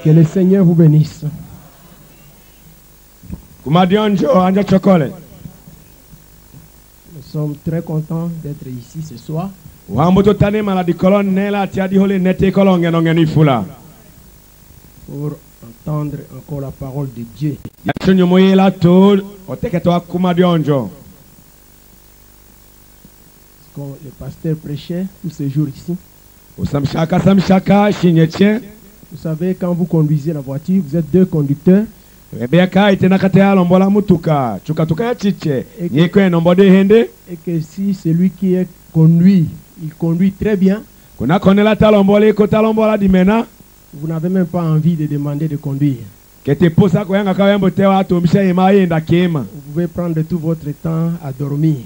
Que le Seigneur vous bénisse. Nous sommes très contents d'être ici ce soir. Pour entendre encore la parole de Dieu. Comme le pasteur prêchait tous ces jours ici. Vous savez, quand vous conduisez la voiture, vous êtes deux conducteurs. Et que si celui qui est conduit, il conduit très bien, vous n'avez même pas envie de demander de conduire. Vous pouvez prendre tout votre temps à dormir.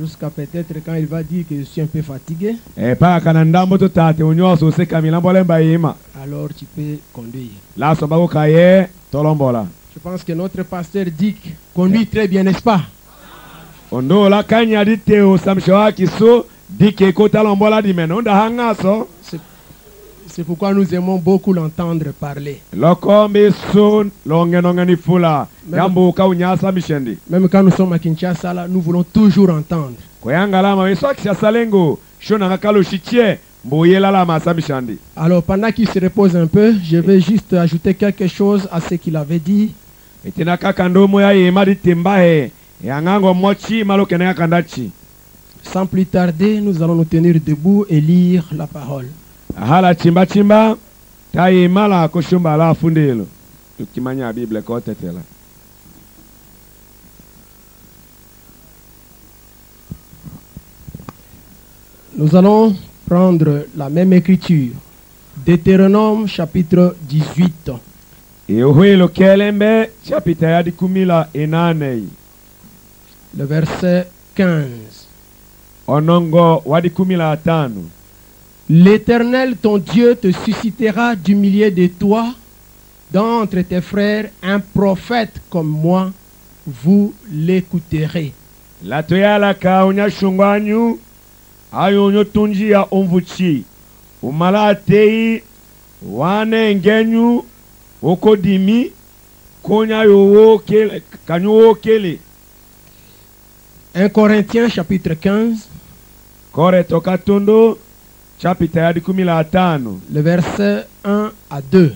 Jusqu'à peut-être quand il va dire que je suis un peu fatigué. Alors tu peux conduire. Je pense que notre pasteur Dick conduit très bien, n'est-ce pas? C'est pourquoi nous aimons beaucoup l'entendre parler. Même quand nous sommes à Kinshasa, là, nous voulons toujours entendre. Alors pendant qu'il se repose un peu, je vais juste ajouter quelque chose à ce qu'il avait dit. Sans plus tarder, nous allons nous tenir debout et lire la parole. Nous allons prendre la même écriture. Deutéronome chapitre 18. Le verset 15. L'Éternel, ton Dieu, te suscitera du milieu de toi, d'entre tes frères, un prophète comme moi, vous l'écouterez. Un Corinthiens chapitre 15. Le verset 1 à 2.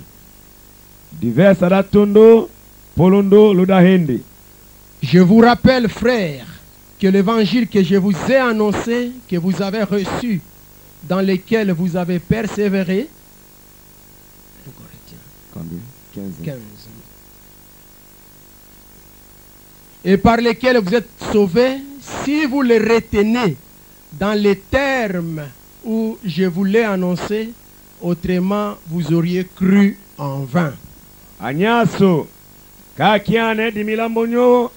Je vous rappelle, frères, que l'évangile que je vous ai annoncé, que vous avez reçu, dans lequel vous avez persévéré, 15. Et par lesquels vous êtes sauvés, si vous les retenez dans les termes où je vous l'ai annoncé, autrement vous auriez cru en vain. Anyaso kakiane di milambonyo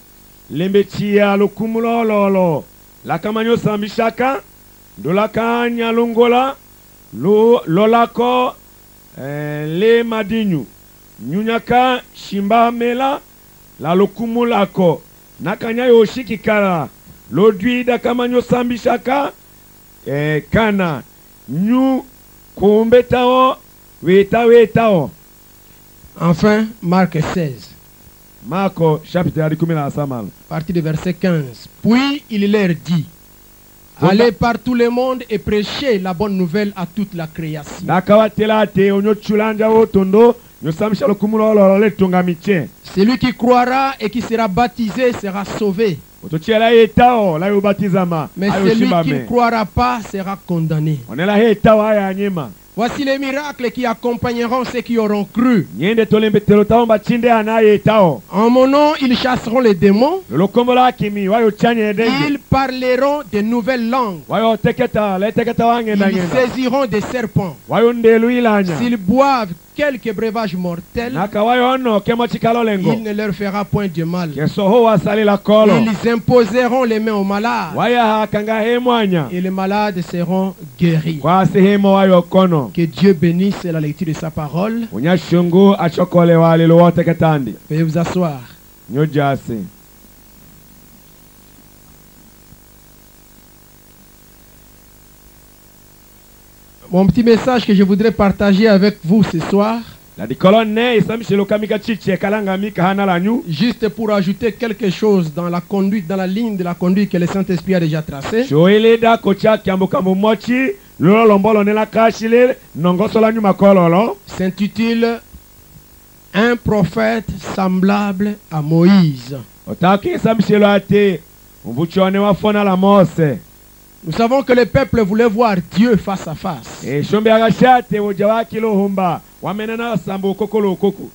lembetia lokumulololo la kamanyo sambishaka dolaka nyalongola lolako le madinyu nyunyaka shimba mela la lokumulako nakanya yoshikikala lodwida kamanyo sambishaka kana nyu kumbetao wetao. Enfin, Marc 16. Marco chapitre 15. Partie du verset 15. Puis il leur dit: allez par tout le monde et prêchez la bonne nouvelle à toute la création. Celui qui croira et qui sera baptisé sera sauvé. Mais celui qui ne croira pas sera condamné. Voici les miracles qui accompagneront ceux qui auront cru. En mon nom, ils chasseront les démons. Ils parleront de nouvelles langues. Ils saisiront des serpents. S'ils boivent quelques breuvages mortels, nakawayono kemo chikalolengo il ne leur fera point de mal. kesoho wasali la kolo Ils imposeront les mains aux malades waya hakanga hemwanya et les malades seront guéris. kwa sehemo wayo kono Que Dieu bénisse la lecture de sa parole. unyashungu achokole wali wote ketandi Veuillez vous asseoir. nyojase. Mon petit message que je voudrais partager avec vous ce soir, La dikolone isamishelo kamika chiche kalanga mika hana lanyu juste pour ajouter quelque chose dans la conduite, dans la ligne de la conduite que le Saint-Esprit a déjà tracée, shoile da kocha kyambuka mumochi lolo lombolo nela kashile nongoso lanyu makololo s'intitule Un prophète semblable à Moïse. otaki isamishelo ate umbuchone wafona la Mose Nous savons que le peuple voulait voir Dieu face à face. shombe agashate wojawaki lohumba wamenana sambo kokolo koko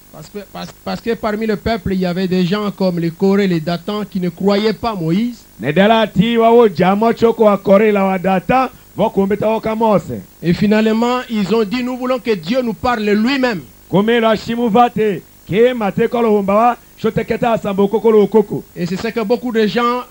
Parce que parmi le peuple, il y avait des gens comme les Corés, les Datans qui ne croyaient pas Moïse. nedalati wawo jamo choko wakore la wadata vokumbeta woka Mose Et finalement, ils ont dit, nous voulons que Dieu nous parle lui-même. komelo ashimu vate ke mate kolohumba wa shoteketa sambo kokolo koko Et c'est ce que beaucoup de gens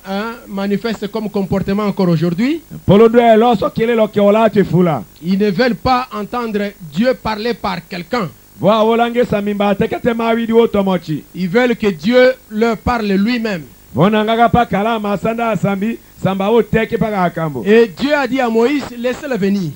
manifestent comme comportement encore aujourd'hui. polodwe loso kilelo kiola chefula Ils ne veulent pas entendre Dieu parler par quelqu'un. voa wolange samimba tekete mawidi wotomochi Ils veulent que Dieu leur parle lui-même. vonangaka pa kalama sanda asambi samba woteke paka akambo Et Dieu a dit à Moïse, laissez-le venir.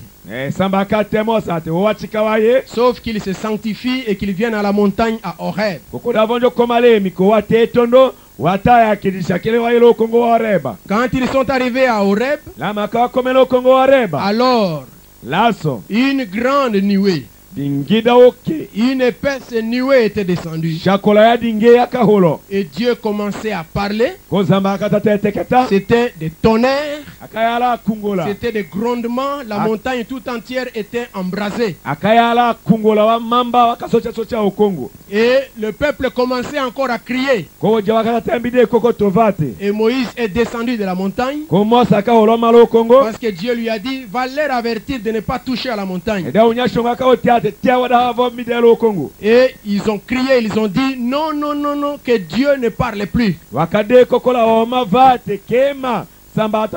samba katemo sate wowachikawaye Sauf qu'il se sanctifie et qu'il vienne à la montagne à Horeb. kokoda vonjo komale miko wate tondo wataya kidisha kile wailo kongo wareba Quand ils sont arrivés à Horeb, lama kawa komelo kongo wareba alors laso une grande nuée, dingida oke une épaisse nuée était descendue. shakola ya dinge yakaholo Et Dieu commençait à parler. kozamba akatateteketa C'était des tonnerres, akayala kungola c'était des grondements. La montagne tout entière était embrasée. akayala kungola wa mamba wakasocha socha okongo Et le peuple commençait encore à crier. kowoja wakatatembide koko tovate Et Moïse est descendu de la montagne komosa akaholo malo kongo parce que Dieu lui a dit, va leur avertir de ne pas toucher à la montagne. eda unyashonga akaotiate tia wada havo midelo kongo Et ils ont crié, ils ont dit, non, non, non, non, que Dieu ne parle plus. wakade kokola oma vate kema samba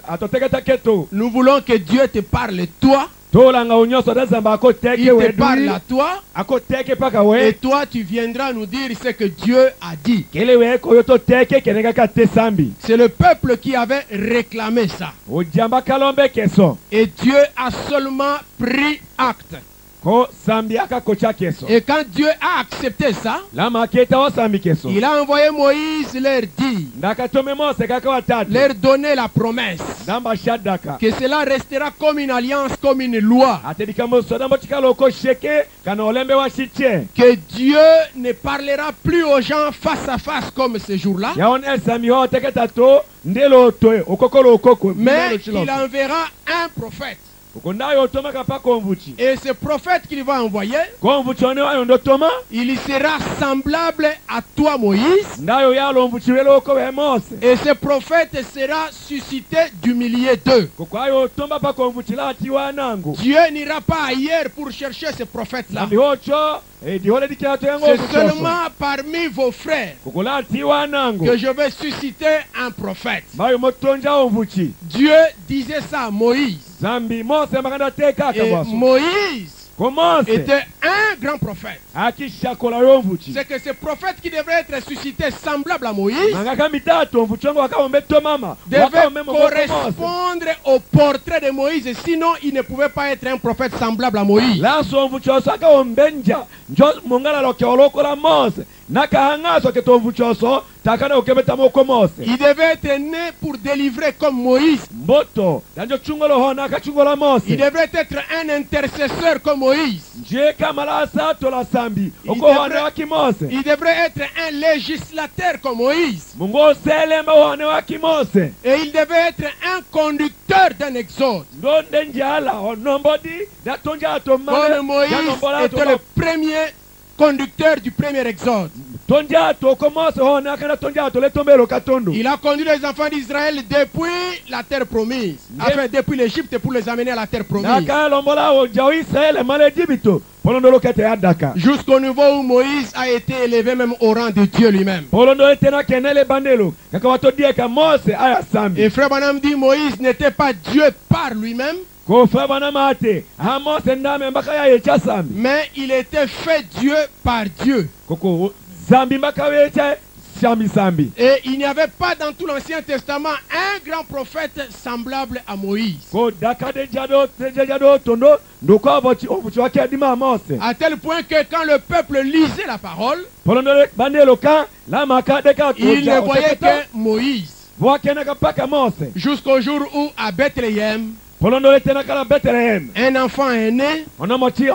atoteketa keto Nous voulons que Dieu te parle toi. tolanga unyoso tazamba akoteke Il te wedui parle à toi. akoteke paka Et we toi, tu viendras nous dire ce que Dieu a dit. kele we koyo toteke kenengaka te sambi C'est le peuple qui avait réclamé ça. ojamba kalombe keso Et Dieu a seulement pris acte. ko sambi akakocha keso Et quand Dieu a accepté ça, lama aketa wa sambi keso il a envoyé Moïse leur dire, ndakatome Mose kaka watatu leur donner la promesse ndamba shadaka que cela restera comme une alliance, comme une loi. atedika moso ndambo chikaloko sheke kana olembe wa shiche Que Dieu ne parlera plus aux gens face à face comme ce jour-là, yaone sami ho teketa to ndelo to okokolo okoko mais qu'il enverra un prophète. ukondayo otomaka pa konvuchi Et ce prophète qu'il va envoyer, konvuchi one wayo ndotoma il sera semblable à toi, Moïse. ndayo yalo mvuchi welo oko we Mose Et ce prophète sera suscité du milieu d'eux. kokwayo otomba pa konvuchi lati wanangu Dieu n'ira pas ailleurs pour chercher ce prophète-là. sambi hocho dihole dikyato yango C'est seulement parmi vos frères kokolati wanangu que je vais susciter un prophète. bayo motonja omvuchi Dieu disait ça à Moïse. zambi Mose makanda teka Et kabwaso Moïse ko Mose était un grand prophète. akishakola yomvuchi C'est que ce prophète qui devrait être suscité semblable à Moïse mangaka mitatu omvuchi wango wakaombe tomama devait wakaombe moko Mose correspondre au portrait de Moïse. Sinon, il ne pouvait pas être un prophète semblable à Moïse. laso omvuchi oso akaombe nja njo mongala loke olokola Mose nakahangaso ke tomvuchi oso takana okebeta moko Mose Il devait être né pour délivrer comme Moïse. mboto danjo chungolo hona akachungola Mose Il devrait être un intercesseur comme Moïse. nje kamala sato la sambi Il okohone devrait- waki Mose Il devrait être un législateur comme Moïse. mungu oselemba ohone waki Mose Et il devait être un conducteur d'un exode. ndonde njala onombodi datonja Comme atomale Moïse était le premier conducteur du premier exode. tonja to Mose hone akana tonja to letombelo katondo Il a conduit les enfants d'Israël depuis la terre promise. Enfin, depuis l'Égypte pour les amener à la terre promise. nakalombola oja Israele male Ejibito polondolo kete ya daka jusqu'au niveau où Moïse a été élevé même au rang de Dieu lui-même. polondolo tena kenele bandelo kaka watodia ka Mose aya sambi Et frère Branham dit Moïse n'était pas Dieu par lui-même, ko fa bana mate ha Mose ndame mbaka ya yecha sambi mais il était fait Dieu par Dieu. koko zambi mbaka yecha sambi Et il n'y avait pas dans tout l'Ancien Testament un grand prophète semblable à Moïse. ko daka de jado tondo ndoko obuchi wake adima Mose À tel point que quand le peuple lisait la parole, polondolo bandelo ka la maka de ka il ne voyait que Moïse. wakena ka paka Mose Jusqu'au jour où à Bethléem, polondolo tena kala Bethlehem un enfant est né, on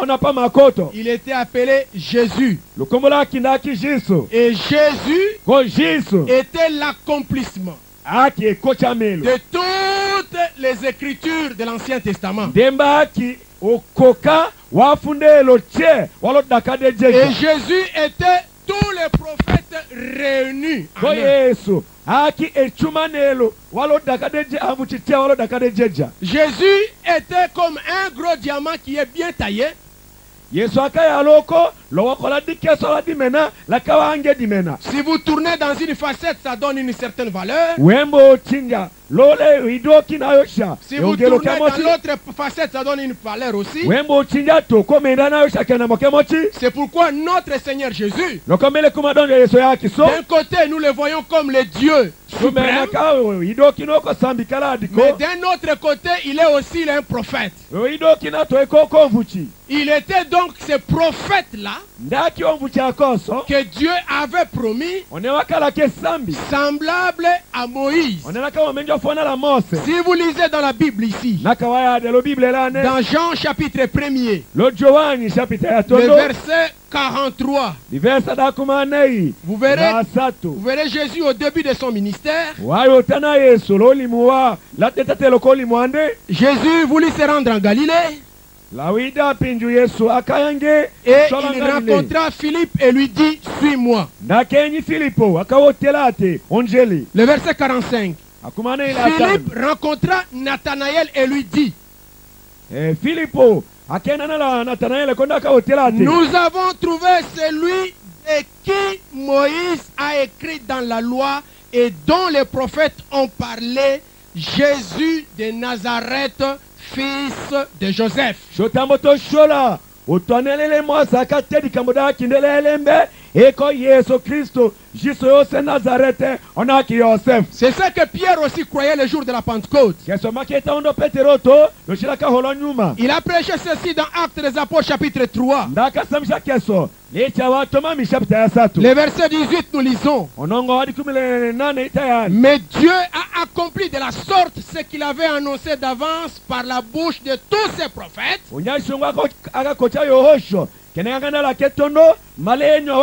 a pas makoto il était appelé Jésus. le kombola kindaki Jésus Et Jésus ko Jésus était l'accomplissement aki ekochamelo de toutes les écritures de l'Ancien Testament. demba aki okoka wafundelo che walo dakade Et jeja Jésus était tous les prophètes réunis en ko un. Yesu aki echumanelo walo dakade je avuchitia walo dakade jeja Jésus était comme un gros diamant qui est bien taillé. Yesu akaya loko lowakola dikeso la dimena la kawange dimena Si vous tournez dans une facette, ça donne une certaine valeur. wembo chinja lole idoki na yosha Si vous tournez dans l'autre facette, ça donne une valeur aussi. wembo chinja to komenda na yosha kana mokemochi C'est pourquoi notre Seigneur Jésus, lokomele kumadonjo Yesu yaki so d'un côté, nous le voyons comme le Dieu suprême, idoki noko sambi kala diko mais d'un autre côté, il est aussi un prophète. idoki na to ekoko mvuchi Il était donc ce prophète-là ndaki omvuchi akoso que Dieu avait promis, onewakala ke sambi semblable à Moïse. onelaka omenjo fona la Mose Si vous lisez dans la Bible ici, nakawaya de lo bible lane dans Jean chapitre 1er, lo Joani chapita ya le tondo verset 43, diversa da kumanei vous verrez, na satu vous verrez Jésus au début de son ministère. wayo tana Yesu lo limuwa la tetatelo ko limuande Jésus voulut se rendre en Galilée la wida pinju Yesu akayange et sola il Galilée. rencontra Philippe et lui dit, suis-moi. ndakenyi Filipo akawotelate onjeli Le verset 45. akumane ila Philippe rencontra Nathanaël et lui dit, Filipo akenana la Nathanael konda akawotelate nous avons trouvé celui de qui Moïse a écrit dans la loi et dont les prophètes ont parlé, Jésus de Nazareth, fils de Joseph. shotambo toshola utwanelele mwasa katedi kamuda kindelele eko Yesu Kristo jiso yose Nazarete onaki Yosef C'est ce que Pierre aussi croyait le jour de la Pentecôte. keso maketa ondo Petero to loshilaka holo nyuma Il a prêché ceci dans Actes des Apôtres chapitre 3. ndakasamisha keso licha watoma mishapita ya satu Le verset 18 nous lisons. onongo hadi 18 itayari Mais Dieu a accompli de la sorte ce qu'il avait annoncé d'avance par la bouche de tous ses prophètes, unyashungwa akakocha yohosho kenengana la ketondo malenyo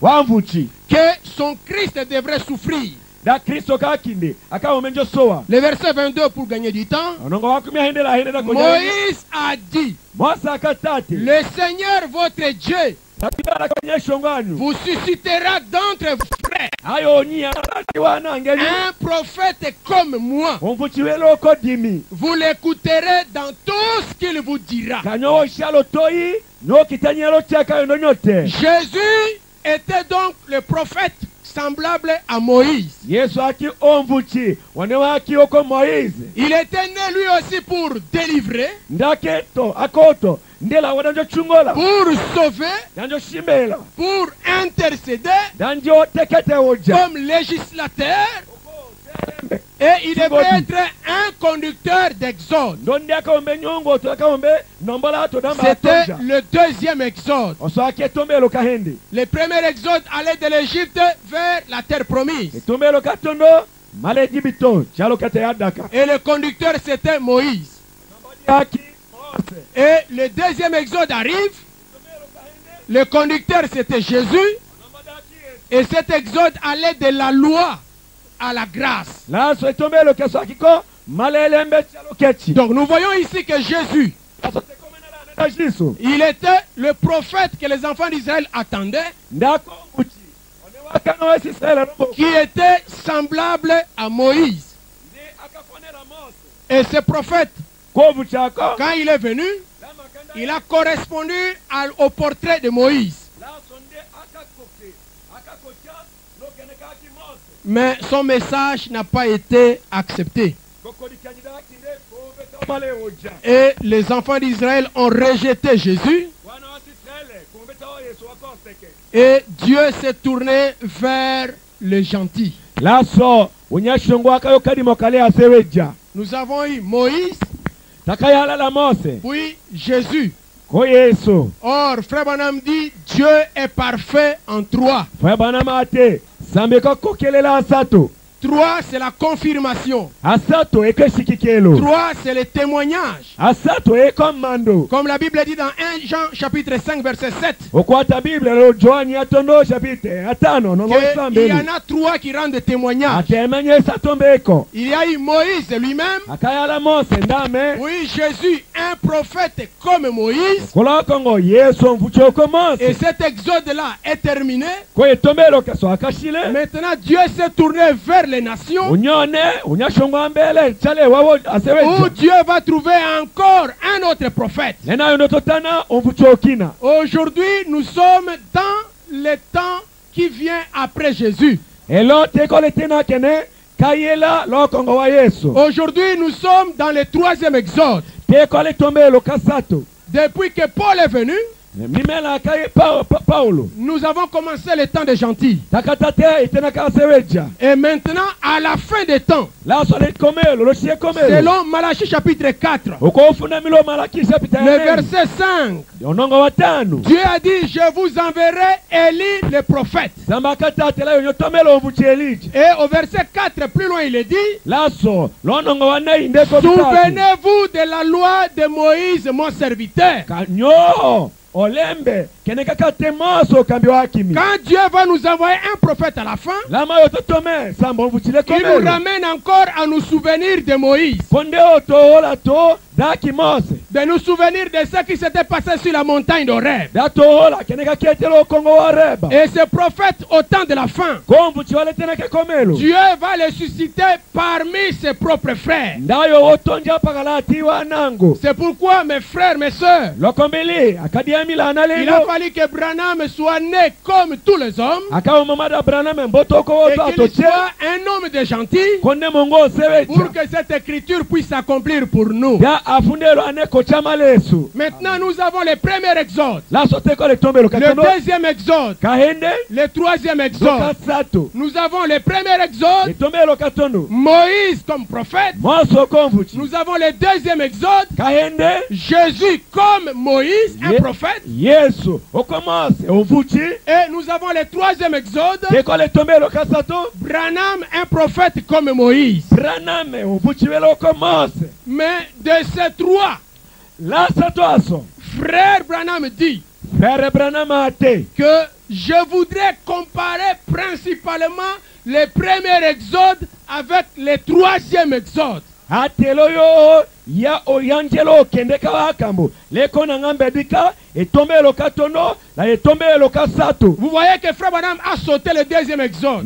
wa mvuchi que son Christ devrait souffrir. da Kristo kakinde akaomenjo sowa Le verset 22 pour gagner du temps. onongo wakumya hindela hindela koja Moïse a dit, Mose akatate le Seigneur votre Dieu tapira konyesho ngwanyu vous suscitera d'entre vos frères ayo nyia wana ngeni un prophète comme moi. omvuchi weloko dimi Vous l'écouterez dans tout ce qu'il vous dira. kanyo shalo toi no kitanyelo chaka ndonyote Jésus était donc le prophète semblable à Moïse. Yesu aki omvuchi wane waki oko Moise Il était né lui aussi pour délivrer, ndaketo akoto ndela wadanjo chungola pour sauver, danjo shimbela pour intercéder danjo tekete oja comme législateur. Et il devrait être un conducteur d'exode. ndondi akaombe nyongo to akaombe nombola to damba C'était atonja le deuxième exode. oso aketombelo kahende Le premier exode allait de l'Égypte vers la terre promise. etombelo katondo male dibito chalo kate adaka Et le conducteur c'était Moïse. aki Mose Et le deuxième exode arrive. Le conducteur c'était Jésus. Et cet exode allait de la loi à la grâce. laso etombelo keso akiko malelembe chalo kechi Donc nous voyons ici que Jésus, laso tekomena nenda jisu il était le prophète que les enfants d'Israël attendaient, ndako mbuchi one wakano wesi Israel nombo qui était semblable à Moïse. ndi akafonela Mose Et ce prophète, kovu chako quand il est venu, lama kanda il a correspondu au portrait de Moïse. Mais son message n'a pas été accepté. Et les enfants d'Israël ont rejeté Jésus. Et Dieu s'est tourné vers les gentils. Nous avons eu Moïse, puis Jésus. Or, Frère Branham dit, Dieu est parfait en trois. Trois, c'est la confirmation. Trois, c'est le témoignage. Comme la Bible dit dans 1 Jean chapitre 5 verset 7. Il y en a trois qui rendent témoignage. Il y a eu Moïse lui-même. Oui, Jésus, un prophète comme Moïse. Et cet exode-là est terminé. Maintenant, Dieu s'est tourné vers les nations, où Dieu va trouver encore un autre prophète. Aujourd'hui, nous sommes dans le temps qui vient après Jésus. Aujourd'hui, nous sommes dans le troisième exode. Depuis que Paul est venu, nous avons commencé le temps des gentils. Et maintenant, à la fin des temps, selon Malachie chapitre 4, le verset 5, Dieu a dit, je vous enverrai Élie le prophète. Et au verset 4, plus loin, il est dit, souvenez-vous de la loi de Moïse, mon serviteur. Quand Dieu va nous envoyer un prophète à la fin, il nous ramène encore à nous souvenir de Moïse, de nous souvenir de ce qui s'était passé sur la montagne d'Horeb. Et ce prophète au temps de la fin, Dieu va le susciter parmi ses propres frères. C'est pourquoi mes frères, mes soeurs, il a fallu que Branham soit né comme tous les hommes, et qu'il soit un homme de gentil, pour que cette écriture puisse s'accomplir pour nous. Maintenant, nous avons le premier exode, le deuxième exode, le troisième exode. Nous avons le premier exode, Moïse comme prophète. Nous avons le deuxième exode, Jésus comme Moïse, un prophète. Et nous avons le troisième exode, Branham, un prophète comme Moïse. Mais de ces trois, frère Branham dit que je voudrais comparer principalement le premier exode avec le troisième exode. Vous voyez que Frère Branham a sauté le deuxième exode.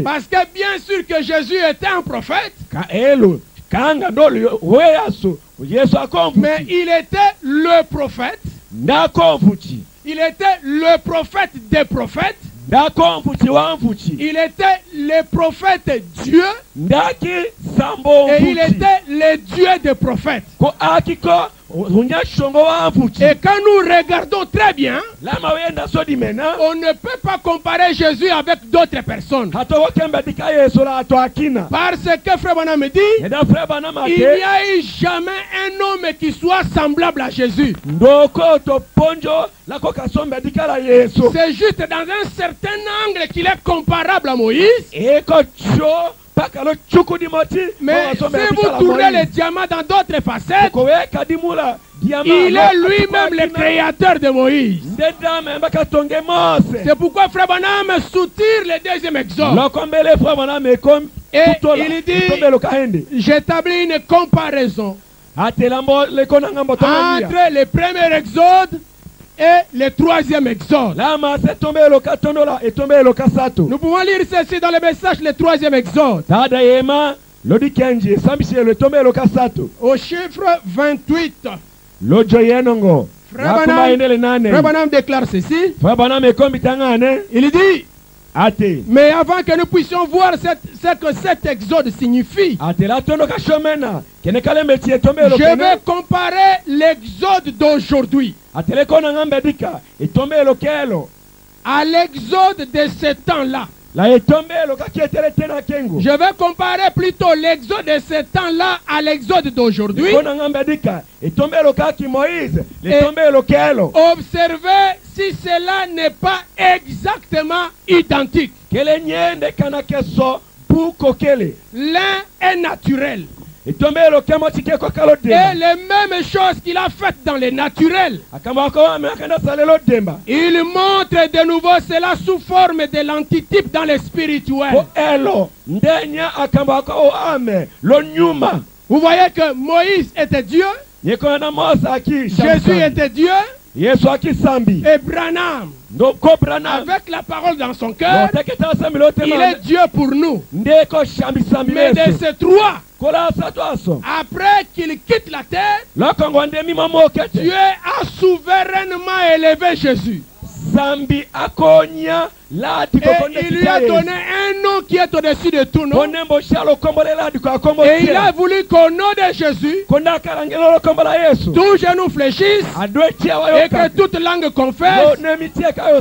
Parce que bien sûr que Jésus était un prophète, mais il était le prophète. Il était le prophète des prophètes. Il était le prophète Dieu. Et il était le Dieu des prophètes. Et quand nous regardons très bien, on ne peut pas comparer Jésus avec d'autres personnes. Parce que Frère Branham dit, il n'y a eu jamais un homme qui soit semblable à Jésus. C'est juste dans un certain angle qu'il est comparable à Moïse. Mais si vous tournez le diamant dans d'autres facettes, il est lui-même le créateur de Moïse. C'est pourquoi Frère Branham soutire le deuxième exode. Et il dit, j'établis une comparaison entre le premier exode et le troisième exode. Nous pouvons lire ceci dans le message, le troisième exode. lodi kenji esambishelo etombelo kasatu au chiffre 28. lojo yenongo Frère yakumaendele nane Branham déclare ceci. Frère Branham ekombitangane Il dit, ate mais avant que nous puissions voir ce que cet exode signifie, ate la tondo kashomena kene kale meti etombelo je vais comparer l'exode d'aujourd'hui atele kona ngambe dika etombelo kelo à l'exode de ce temps-là. la etombelo kakietele tena kengo Je vais comparer plutôt l'exode de ce temps-là à l'exode d'aujourd'hui. kona ngambe dika etombelo kaki Moïse l'etombelo kelo Observez si cela n'est pas exactement identique. kele nyende kana keso buko kele L'un est naturel. etombelo kemo tikeko kalo Et demba les mêmes choses qu'il a faites dans le naturel, akamba ko ame akanda salelo demba il montre de nouveau cela sous forme de l'antitype dans le spirituel. ko elo ndenya akamba ko ame lo nyuma Vous voyez que Moïse était Dieu, yeko na Mose aki Jésus était Dieu, Yesu aki sambi et Branham, ndo ko Branham avec la parole dans son cœur, teketa sambi lo il tema est Dieu pour nous. ndeko shambi sambi Mais de leso ces trois, kola sato aso après qu'il quitte la terre, lokongo ndemi mamo kete Dieu a souverainement élevé Jésus. sambi akonya lati ko Et il lui a donné un nom qui est au-dessus de tout nom. konembo shalo kombole ladi ko akombo Et il a voulu qu'au nom de Jésus, konda karangelo lo kombola Yesu tout genou fléchisse adwe tia wa et que toute langue confesse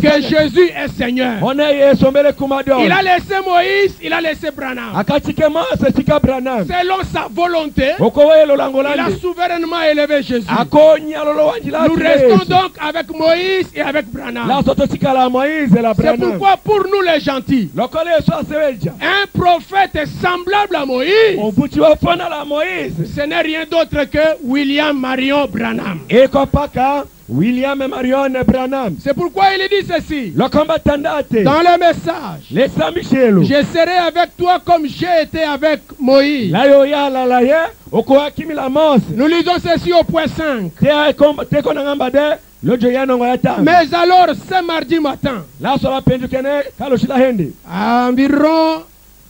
que Jésus est Seigneur. one Yesu mbele kumado Il a laissé Moïse, il a laissé Branham. akachike Mose tika Branham Selon sa volonté, okowelo il a langolandi souverainement élevé Jésus. akonya lolo wanjila Nous restons donc avec Moïse et avec la Branham. soto tika la Moïse la C'est Branham pourquoi pour nous les gentils, lokole Yesu aseweja un prophète est semblable à Moïse. obuti wafana la Moïse Ce n'est rien d'autre que William Marion Branham. eko paka William Marion Branham C'est pourquoi il dit ceci. lokomba tandate Dans le message, le sambishelo je serai avec toi comme j'ai été avec Moïse. la yo ya la la ye okoakimi la Mose Nous lisons ceci au point 5. teko na ngamba de lojo yanongo ya tano Mais alors, ce mardi matin, la sola penju kene kalo shila hendi à environ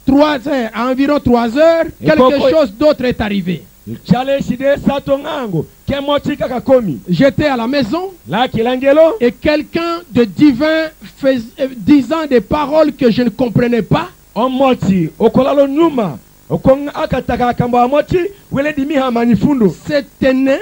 3 heures, quelque chose d'autre est arrivé. chale shide sato ngango kemo chika kakomi J'étais à la maison la kilangelo et quelqu'un de divin disant des paroles que je ne comprenais pas. omoti okolalo nyuma okong akataka kambo amoti wele dimi hamanifundo C'était né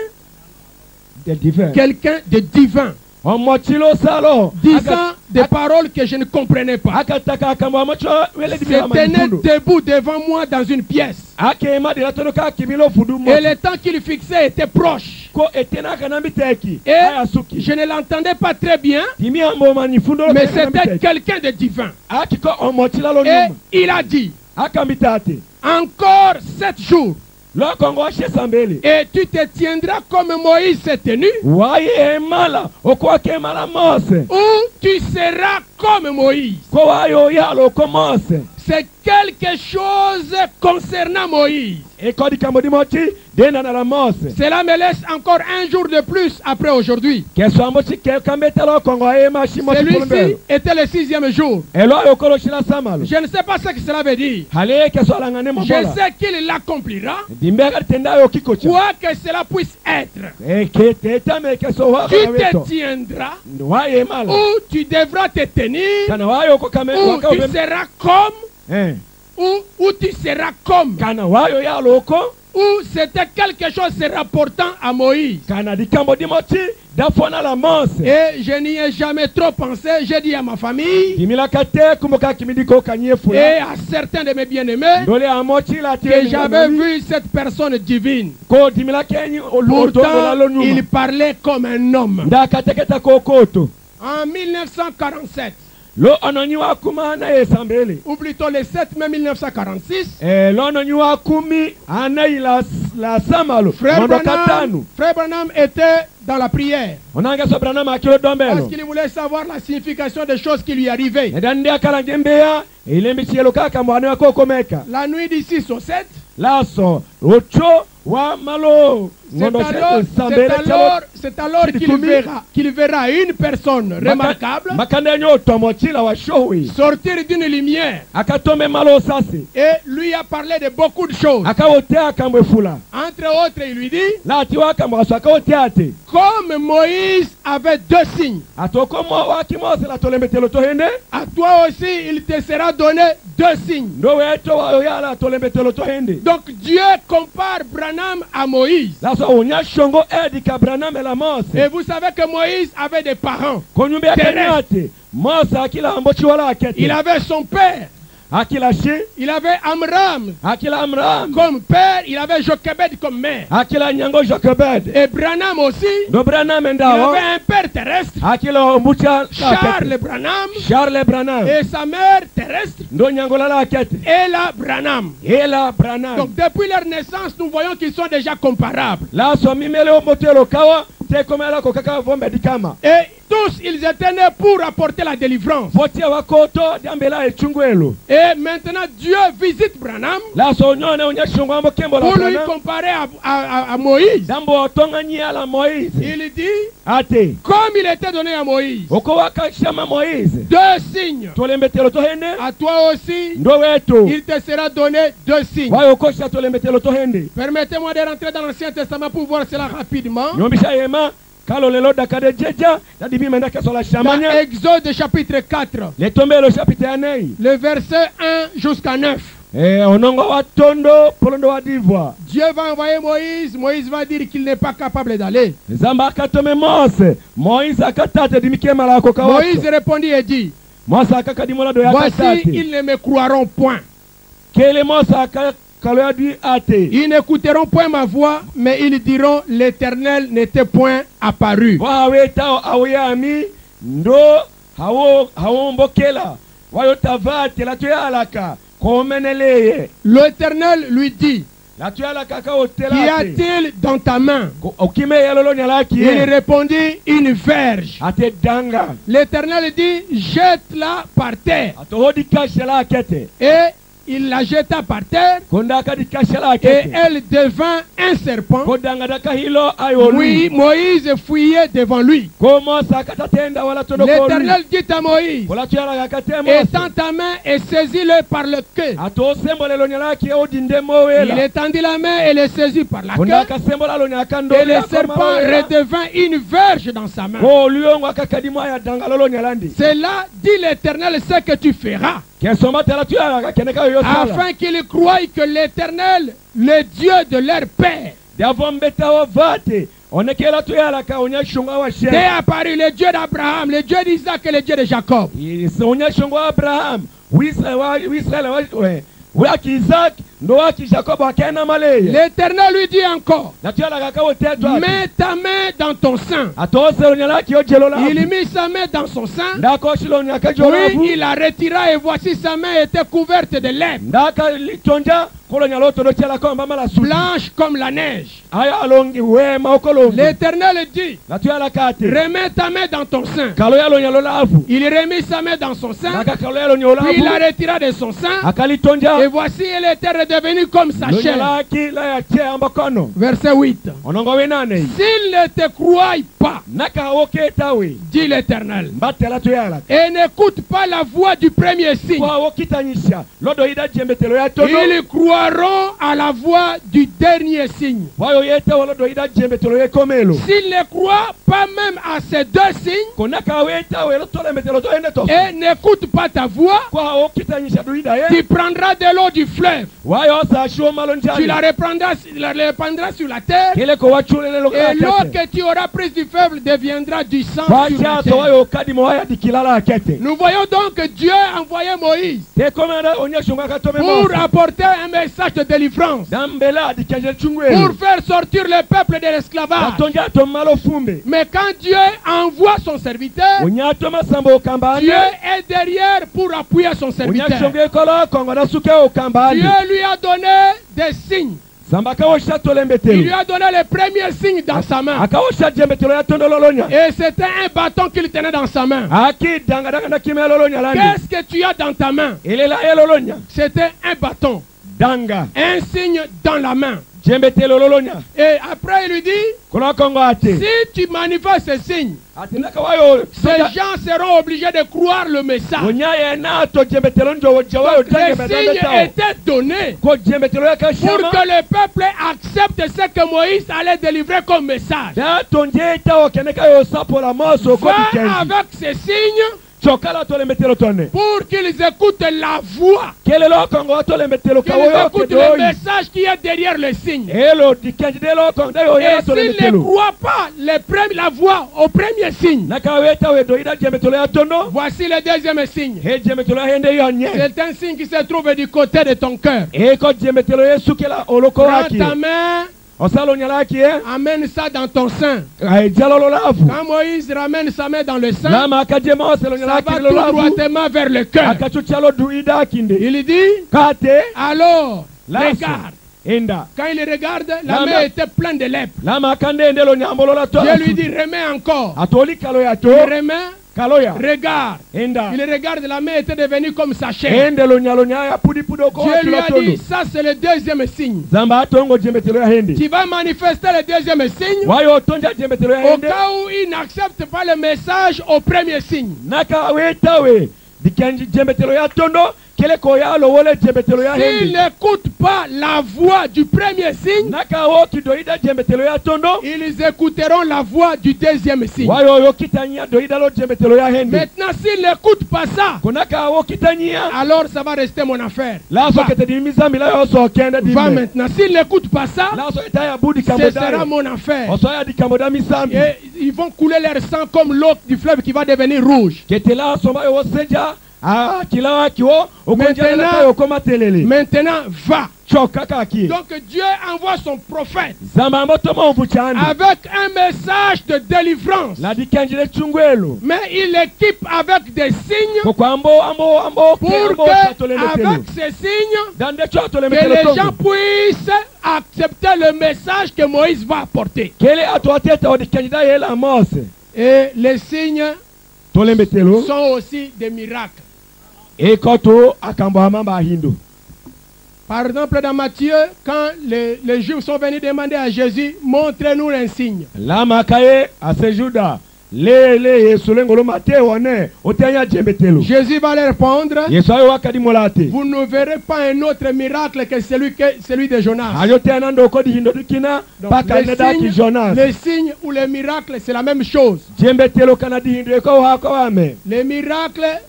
de divin quelqu'un de divin omoti lo salo disant des paroles que je ne comprenais pas. akataka kambo amoti wele dimi C'était né hamanifundo debout devant moi dans une pièce. akema de la tonoka kimilo fudu mo Et le temps qu'il fixait était proche. ko etena kanambi teki Et ayasuki je ne l'entendais pas très bien, dimi hambo manifundo mais c'était quelqu'un de divin. akiko omoti lalo Et nyuma il a dit, akambitate encore 7 jours, lokongo shesa mbele et tu te tiendras comme Moïse s'est tenu, waye emala okwake mala Mose ou tu seras comme Moïse. ko wayo yalo ko Mose C'est quelque chose concernant Moïse. ekodi kamodi moti dena na la Mose Cela me laisse encore un jour de plus après aujourd'hui. keso amoti ke kambetalo kongo ema shimo Celui-ci était le 6e jour. elo yokolo shila samalo Je ne sais pas ce que cela veut dire. hale keso alangane Je mobola sais qu'il l'accomplira, dimbe tenda yo kikocha quoi que cela puisse être. ekete me keso wa Tu te tiendras, waye mala ou tu devras te tenir, kana wayo ko kame ou tu seras comme, ou tu seras comme, kana wayo yalo ko ou c'était quelque chose se rapportant à Moïse. kana dikambo dimoti dafona la Mose Et je n'y ai jamais trop pensé. J'ai dit à ma famille dimila kate kumboka kimidiko kanye et fula à certains de mes bien-aimés dole amoti la que j'avais vu cette personne divine. ko dimila kenyi Pourtant, il parlait comme un homme. ndakateketa kokoto En 1947, lo ononyiwa kumana esambele ou plutôt le 7 mai 1946, lo ononyiwa kumi anai la samalo Frère mondo Branham, katanu Frère Branham était dans la prière onanga so Branham akilo parce dombelo qu'il voulait savoir la signification des choses qui lui arrivaient. edande akala ngembeya ilembi chielo kaka mwana wako komeka La nuit du 6 au 7, laso ocho wa malo c'est alors qu'il verra une personne remarquable sortir d'une lumière et lui a parlé de beaucoup de choses. Entre autres, il lui dit, comme Moïse avait deux signes, à toi aussi il te sera donné deux signes. Donc Dieu compare Branham à Moïse. Et vous savez que Moïse avait des parents terrestres. Il avait son père. Il avait Amram comme père, il avait Jochebed comme mère. Et Branham aussi, il avait un père terrestre, Charles Branham, et sa mère terrestre, Ella Branham. Donc depuis leur naissance, nous voyons qu'ils sont déjà comparables. Et tous ils étaient nés pour apporter la délivrance. Et maintenant Dieu visite Branham pour lui comparer à Moïse. Il dit, comme il était donné à Moïse deux signes, à toi aussi il te sera donné deux signes. Permettez-moi de rentrer dans l'Ancien Testament pour voir cela rapidement. Dans Exode chapitre 4, le verset 1 jusqu'à 9. Dieu va envoyer Moïse. Moïse va dire qu'il n'est pas capable d'aller. Moïse répondit et dit, voici, ils ne me croiront point. Ils n'écouteront point ma voix, mais ils diront, l'Éternel n'était point apparu. L'Éternel lui dit, qu'y a-t-il dans ta main? Il répondit, une verge. L'Éternel dit, jette-la par terre. Et il la jeta par terre et elle devint un serpent. Oui, Moïse fuyait devant lui. L'Éternel dit à Moïse, étends ta main et saisis-le par le queue. Il étendit la main et le saisit par la queue. Et le serpent redevint une verge dans sa main. C'est là, dit l'Éternel, ce que tu feras, afin qu'ils croient que l'Éternel, le Dieu de leur père, t'est apparu, le Dieu d'Abraham, le Dieu d'Isaac et le Dieu de Jacob. L'Éternel lui dit encore, mets ta main dans ton sein. Il mit sa main dans son sein. Oui, il la retira et voici sa main était couverte de lèvres, blanche comme la neige. L'Éternel dit, remets ta main dans ton sein. Il remit sa main dans son sein, puis il la retira de son sein, et voici elle était redevenue comme sa chair. Verset 8. S'il ne te croit pas, dit l'Éternel, et n'écoute pas la voix du premier signe, ils croiront à la voix du dernier signe. S'ils ne croient pas même à ces deux signes et n'écoutent pas ta voix, tu prendras de l'eau du fleuve, tu la répandras sur la terre, et l'eau que tu auras prise du fleuve deviendra du sang sur la terre. Nous voyons donc que Dieu a envoyé Moïse pour apporter un message de délivrance, pour faire sortir le peuple de l'esclavage. Mais quand Dieu envoie son serviteur, Dieu est derrière pour appuyer son serviteur. Dieu lui a donné des signes. Il lui a donné le premier signe dans sa main. Et c'était un bâton qu'il tenait dans sa main. Qu'est-ce que tu as dans ta main? C'était un bâton. Un signe dans la main. jembetelo lolonya Et après, il lui dit, kuna kongo ate si tu manifestes ces signes, atinaka wayo ces gens seront obligés de croire le message. onyaye nato jembetelo ndo jawayo Donc, les signes étaient donnés ko jembetelo pour yakashama que le peuple accepte ce que Moïse allait délivrer comme message. dato njeta okeneka yo sapola moso ko Va dikenzi avec ces signes chokala tolembetelo tonne pour qu'ils écoutent la voix, kelelo kongo tolembetelo qu'ils kawoyo écoutent le kedoi message qui est derrière le signe. elo dikenzi delo kongo dayo Et ya s'ils ne tolembetelo croient pas la voix au premier signe, nakaweta we doida jembetelo ya tono voici le deuxième signe. he jembetelo hende yonye C'est un signe qui se trouve du côté de ton cœur. ko jembetelo yesu kela oloko Prends waki ta main, osalo nyalaki amène ça dans ton sein. ai jalolo lafu Quand Moïse ramène sa main dans le sein, lama akajema osalo ça va nyalaki tout lafu droitement vers le cœur. akachuchalo duida kinde Il dit, kate alors, lafu regarde. enda Quand il regarde, la Lama- main était pleine de lèpre. lama akande ndelo nyambolola to Dieu lui dit, remets encore. atoli kalo ya to Il remet, kalo ya regarde. enda Il regarde, la main était devenue comme sa chair. endelo nyalo nyaya pudi pudo ko Dieu lui a atula dit, tono ça c'est le deuxième signe. zamba atongo jembetelo ya hende Tu vas manifester le deuxième signe wayo tonja jembetelo ya au hende cas où il n'accepte pas le message au premier signe. naka wetawe dikanji jembetelo ya tondo kele ko ya lo wole jembetelo ya S'il hende n'écoute pas la voix du premier signe, naka wo kidoida jembetelo ya tondo ils écouteront la voix du deuxième signe. wayo yo kitanya doida lo jembetelo ya hende Maintenant, s'il n'écoute pas ça, kunaka wo kitanya alors ça va rester mon affaire. la so Va, kete di mizambi la yo so kenda di va maintenant. S'il n'écoute pas ça, la so itaya budi ce sera kamboda mon affaire. oso ya di kamboda misambi Et ils vont couler leur sang comme l'eau du fleuve qui va devenir rouge. kete la so ma yo seja kilawa kiwo okonja Maintenant- la yo koma telele Maintenant, va. choka kaki Donc Dieu envoie son prophète zamba moto mo mvuchandi avec un message de délivrance. la dikanjile chungwelo Mais il l'équipe avec des signes ko ambo pour que, metelo avec ces signes, dande chotole que metelo les gens puissent accepter le message que Moïse va apporter. kele atwateta odikanjida yela mose Et les signes tole metelo sont aussi des miracles. ekoto akambo amamba hindu Par exemple, dans Matthieu, quand les Juifs sont venus demander à Jésus, montrez-nous un signe. lama kaye asejuda le yesu lengolo mate one otanya jembetelo Jésus va leur répondre, yesu ayo wakadi molate vous ne verrez pas un autre miracle que celui de Jonas. ayo tena ndo kodi hindo dukina Donc, paka neda ki Jonas les signes ou les miracles, c'est la même chose. jembetelo kana di hindo ko hako wame Les miracles,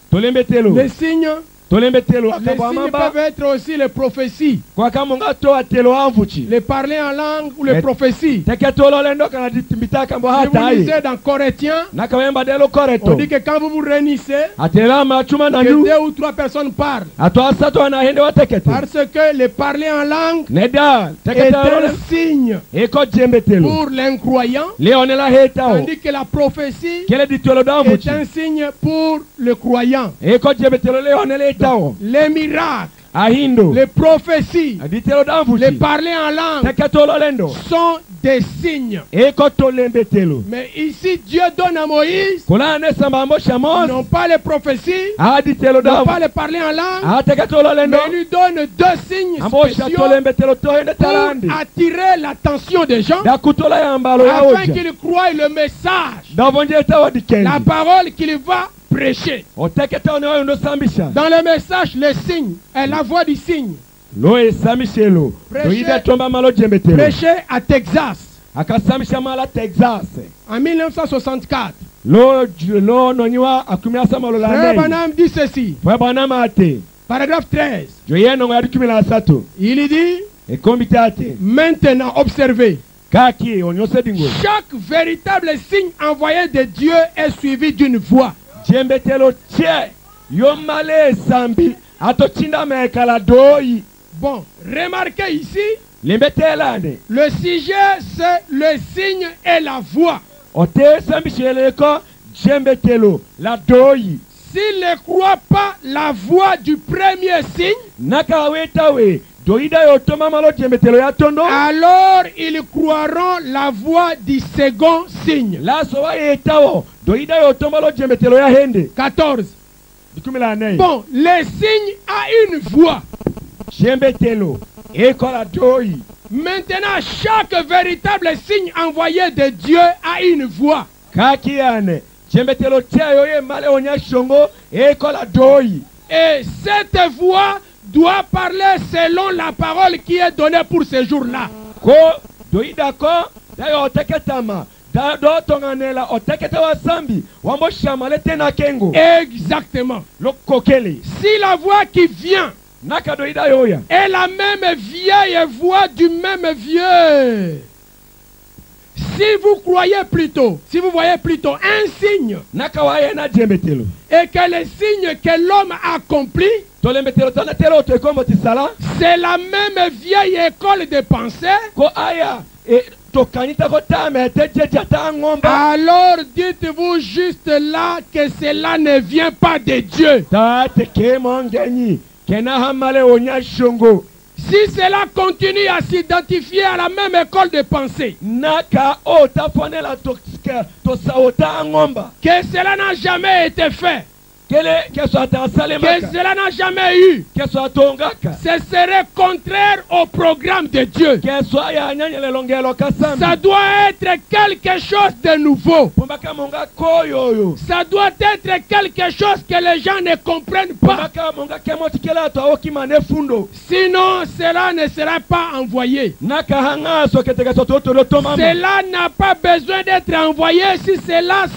tolembetelo les signes, tolembetelo les akambo signes amamba peuvent être aussi les prophéties. kwa kamonga to atelo amvuchi Les parler en langue ou les Et- prophéties. teketolo lendo kana ditimbita kambo Si vous hata lisez dans Corinthiens, nakawemba delo on koreto dit que quand vous vous réunissez, atela machuma que nandu 2 ou 3 personnes parlent. ato asato ana hende watekete Parce que les parler en langue neda est teketalo un signe eko jembetelo pour l'incroyant, leonela hetao tandis que la prophétie kele ditolo est damvuchi un signe pour le croyant. eko jembetelo leonela hetao Les miracles, ahindo les prophéties, ditelo les damvuchi parler en langue teketolo lendo sont des signes. eko tolembetelo Mais ici, Dieu donne à Moïse kula nesamba ambo shamos non pas les prophéties, aditelo non davu pas les parler en langue, ateketolo lendo mais il lui donne 2 signes ambo spéciaux shatolembetelo tohende talandi pour attirer l'attention des gens dakutola yambalo afin yaoja qu'ils croient le message, davonje tawa dikenzi la parole qu'il va prêcher. oteketa one oyo ndosambisha Dans le message, le signe est la voix du signe. lo esambishelo Prêcher- loyida tomba malo jembetelo Prêché à Texas akasambisha mala Texas en 1964. lo nonyiwa akumiasa malo la Frère nei Branham dit ceci, fwe bwana mate paragraphe 13. jo yeno ya 13 Il dit, ekombite ate maintenant observez, kaki onyose dingo chaque véritable signe envoyé de Dieu est suivi d'une voix. jembetelo che yo male sambi atochinda mekala doyi Bon, remarquez ici, lembetelane le sujet c'est le signe et la voix. ote sambisheleko jembetelo la doyi S'ils ne croient pas la voix du premier signe, nakawetawe doida yotoma malo jembetelo ya tondo alors ils croiront la voix du second signe. laso wayetawo doida yotoma lo jembetelo ya hende 14. 14 Bon, le signe a une voix. jembetelo ekola doyi Maintenant, chaque véritable signe envoyé de Dieu a une voix. Kakiane. Jembetelo tiayo ye male onya shongo ekola doi. Et cette voix doit parler selon la parole qui est donnée pour ce jour-là. Ko doi dako dayo oteketama. Da do tonganela otekete wa sambi wambo shamale tena kengo. Exactement. Lo kokele. Si la voix qui vient Naka doi da yoya. est la même vieille voix du même vieux, si vous croyez plutôt, si vous voyez plutôt un signe, Naka waye na jembetelo. et que le signe que l'homme accomplit, Tolembetelo tana telo to ekomo tisala. c'est la même vieille école de pensée, Ko aya tokanita ko tame tejeja ta ngomba. alors dites-vous juste là que cela ne vient pas de Dieu. Ta te kemongeni. Kena hamale onya shongo. Si cela continue à s'identifier à la même école de pensée, Naka o tafone la toxika to saota ngomba. que cela n'a jamais été fait, Kele keso ata que salemaka. cela n'a jamais eu, Keso atongaka. ce serait contraire au programme de Dieu. Keso aya nyanyele longelo kasami. Ça doit être quelque chose de nouveau. Pumbaka monga koyoyo. Ça doit être quelque chose que les gens ne comprennent pas. Pumbaka monga kemoti kela to aoki mane fundo. Sinon, cela ne sera pas envoyé. Naka hanga so keteka to to tomama. Cela n'a pas besoin d'être envoyé si c'est la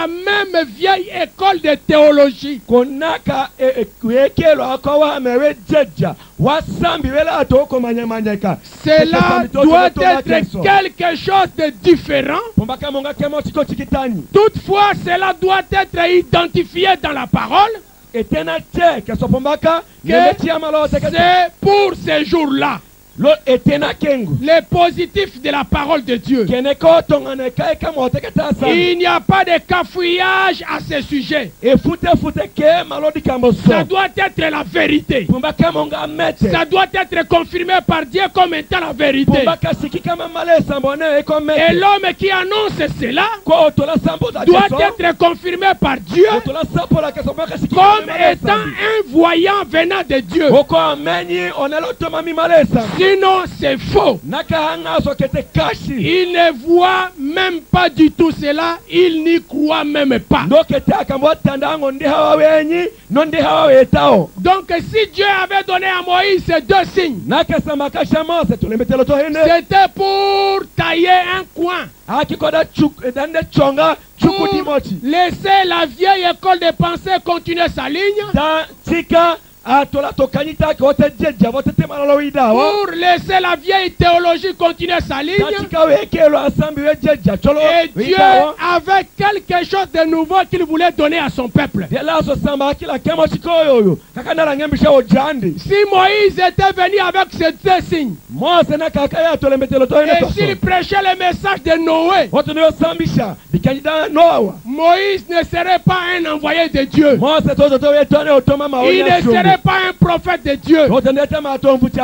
même vieille école de théologie. Konaka ekelo akawa mewe jeja. Wasambi wela to ko manyamanyeka. Cela doit être quelque chose de différent. Pumbaka monga kemoti ko chikitani. Toutefois, cela doit être identifié dans la parole Etena che keso pumbaka que nemetia malo tekete. c'est pour ces jours-là. Lo etena kengu. Les positifs de la parole de Dieu. Keneko tongane kai kama teketa sa. Il n'y a pas de cafouillage à ce sujet. E fute ke malo di kamboso. Ça doit être la vérité. Pumbaka monga mete. Ça doit être confirmé par Dieu comme étant la vérité. Pumbaka siki kama male sambone eko mete. Et l'homme qui annonce cela Ko to la sambo da doit être confirmé par Dieu To la sambo la keso maka siki. comme étant un voyant venant de Dieu. Oko ameni onelo to mami male sambo. Sinon, c'est faux. Naka hanga so kete kashi. Il ne voit même pas du tout cela. Il n'y croit même pas. No kete akambo tandango ndi hawa wenyi no ndi hawa wetao. Donc, si Dieu avait donné à Moïse ces deux signes, Naka samaka shama se tulemetelo to hene. c'était pour tailler un coin, Akikoda chuk dande chonga pour chuku dimoti. laisser la vieille école de pensée continuer sa ligne, Da tika atola tokanita ko te jeja vote te malalo widawa. pour laisser la vieille théologie continuer sa ligne. Da tika wekelo asambi we jeja cholo. Et Dieu avait quelque chose de nouveau qu'il voulait donner à son peuple. De la so samba kila kemo chikoyo. Kakana ngembisha ojandi. Si Moïse était venu avec ces deux signes, Mose na kakaya tolemetelo to hene et to. s'il prêchait le message de Noé, Wote no sambisha dikanyida Noah. Moïse ne serait pas un envoyé de Dieu. Mose to wetone otoma Il maonya. ne serait pas un prophète de Dieu.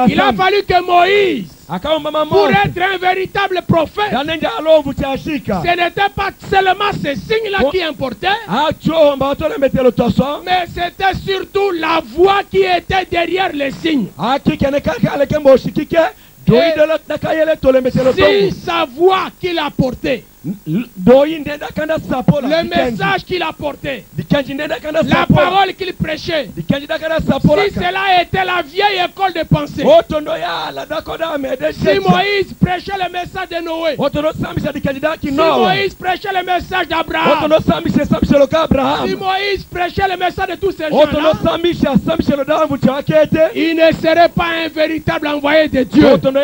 Il a fallu que Moïse, pour être un véritable prophète, ce n'était pas seulement ces signes-là qui importaient, mais c'était surtout la voix qui était derrière les signes. Si sa voix qu'il a portée, le message qu'il a porté, la parole qu'il prêchait, si cela était la vieille école de pensée, si Moïse prêchait le message de Noé, si Moïse prêchait le message d'Abraham, si Moïse prêchait le message de tous ces gens-là, il ne serait pas un véritable envoyé de Dieu. Donc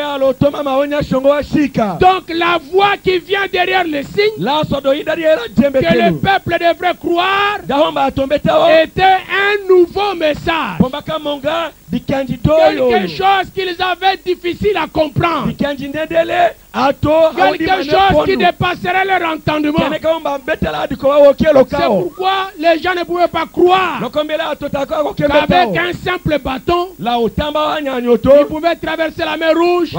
la voix qui vient derrière les signes que le peuple devrait croire était un nouveau message. Quelque chose qu'ils avaient difficile à comprendre. Quelque chose qui dépasserait leur entendement. C'est pourquoi les gens ne pouvaient pas croire qu'avec un simple bâton, ils pouvaient traverser la mer Rouge et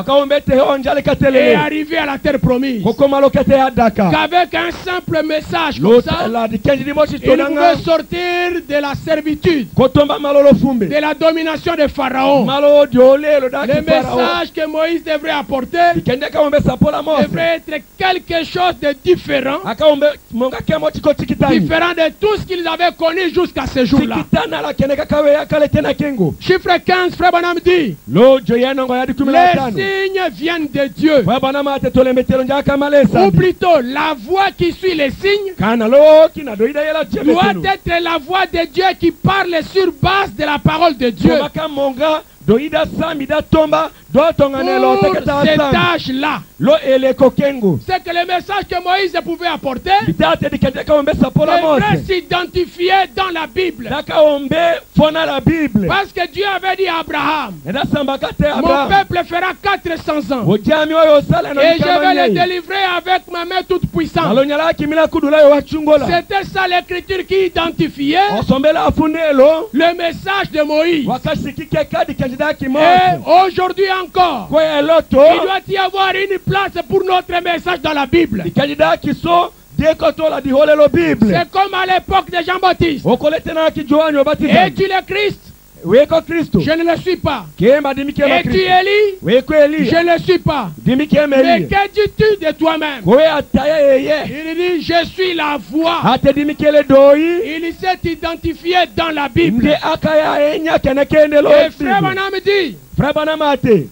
arriver à la terre promise. Qu'avec un simple message comme ça, ils pouvaient sortir de la servitude, de la domination de Pharaon. malo diolelo da Le Farao message que Moïse devrait apporter dikende kaombesa pola Mose devrait être quelque chose de différent, akaombe monga kemo chiko chikitani différent de tout ce qu'ils avaient connu jusqu'à ce jour-là. chikitana la kene kakawe yakale tena kengo Chiffre 15, Frère Branham dit, lo joyeno ngo yadi 15 les signes viennent de Dieu. wa bana mate tolemetelo njaka malesa Ou plutôt, la voix qui suit les signes kana lo kina doida yela doit jemetelo être la voix de Dieu qui parle sur base de la parole de Dieu. maka monga doida sami da tomba do tonganelo Pour tekata ces sami tâches-là, lo eleko kengo c'est que le message que Moïse pouvait apporter bitate dikende kaombesa pola devrait Mose s'identifier dans la Bible. dakaombe fona la Bible Parce que Dieu avait dit à Abraham, eda sambaka te mon Abraham peuple fera 400 ans. ojami oyo sala na Et je vais le kamanye délivrer avec ma main toute puissante. alonyala kimila kudula yo wachungola C'était ça l'écriture qui identifiait osombela afunelo le message de Moïse. wakashikike kadi kandida Et kimoja aujourd'hui encore, kwa eloto il doit y avoir une place pour notre message dans la Bible. kandida kiso dekotola di holelo Bible C'est comme à l'époque de Jean-Baptiste. okoletena ki Yohana Es-tu baptiza le Christ? weko Kristo Je ne le suis pas. kema dimike ma Es-tu Kristo Élie? weko Je Elia ne le suis pas. dimike Mais Elia que dis-tu de toi-même? kowe ataya yeye Il dit, je suis la voix. ate dimikele doi Il s'est identifié dans la nde Bible. akaya enya kene kendelo Et Frère Branham dit, Frère bana mate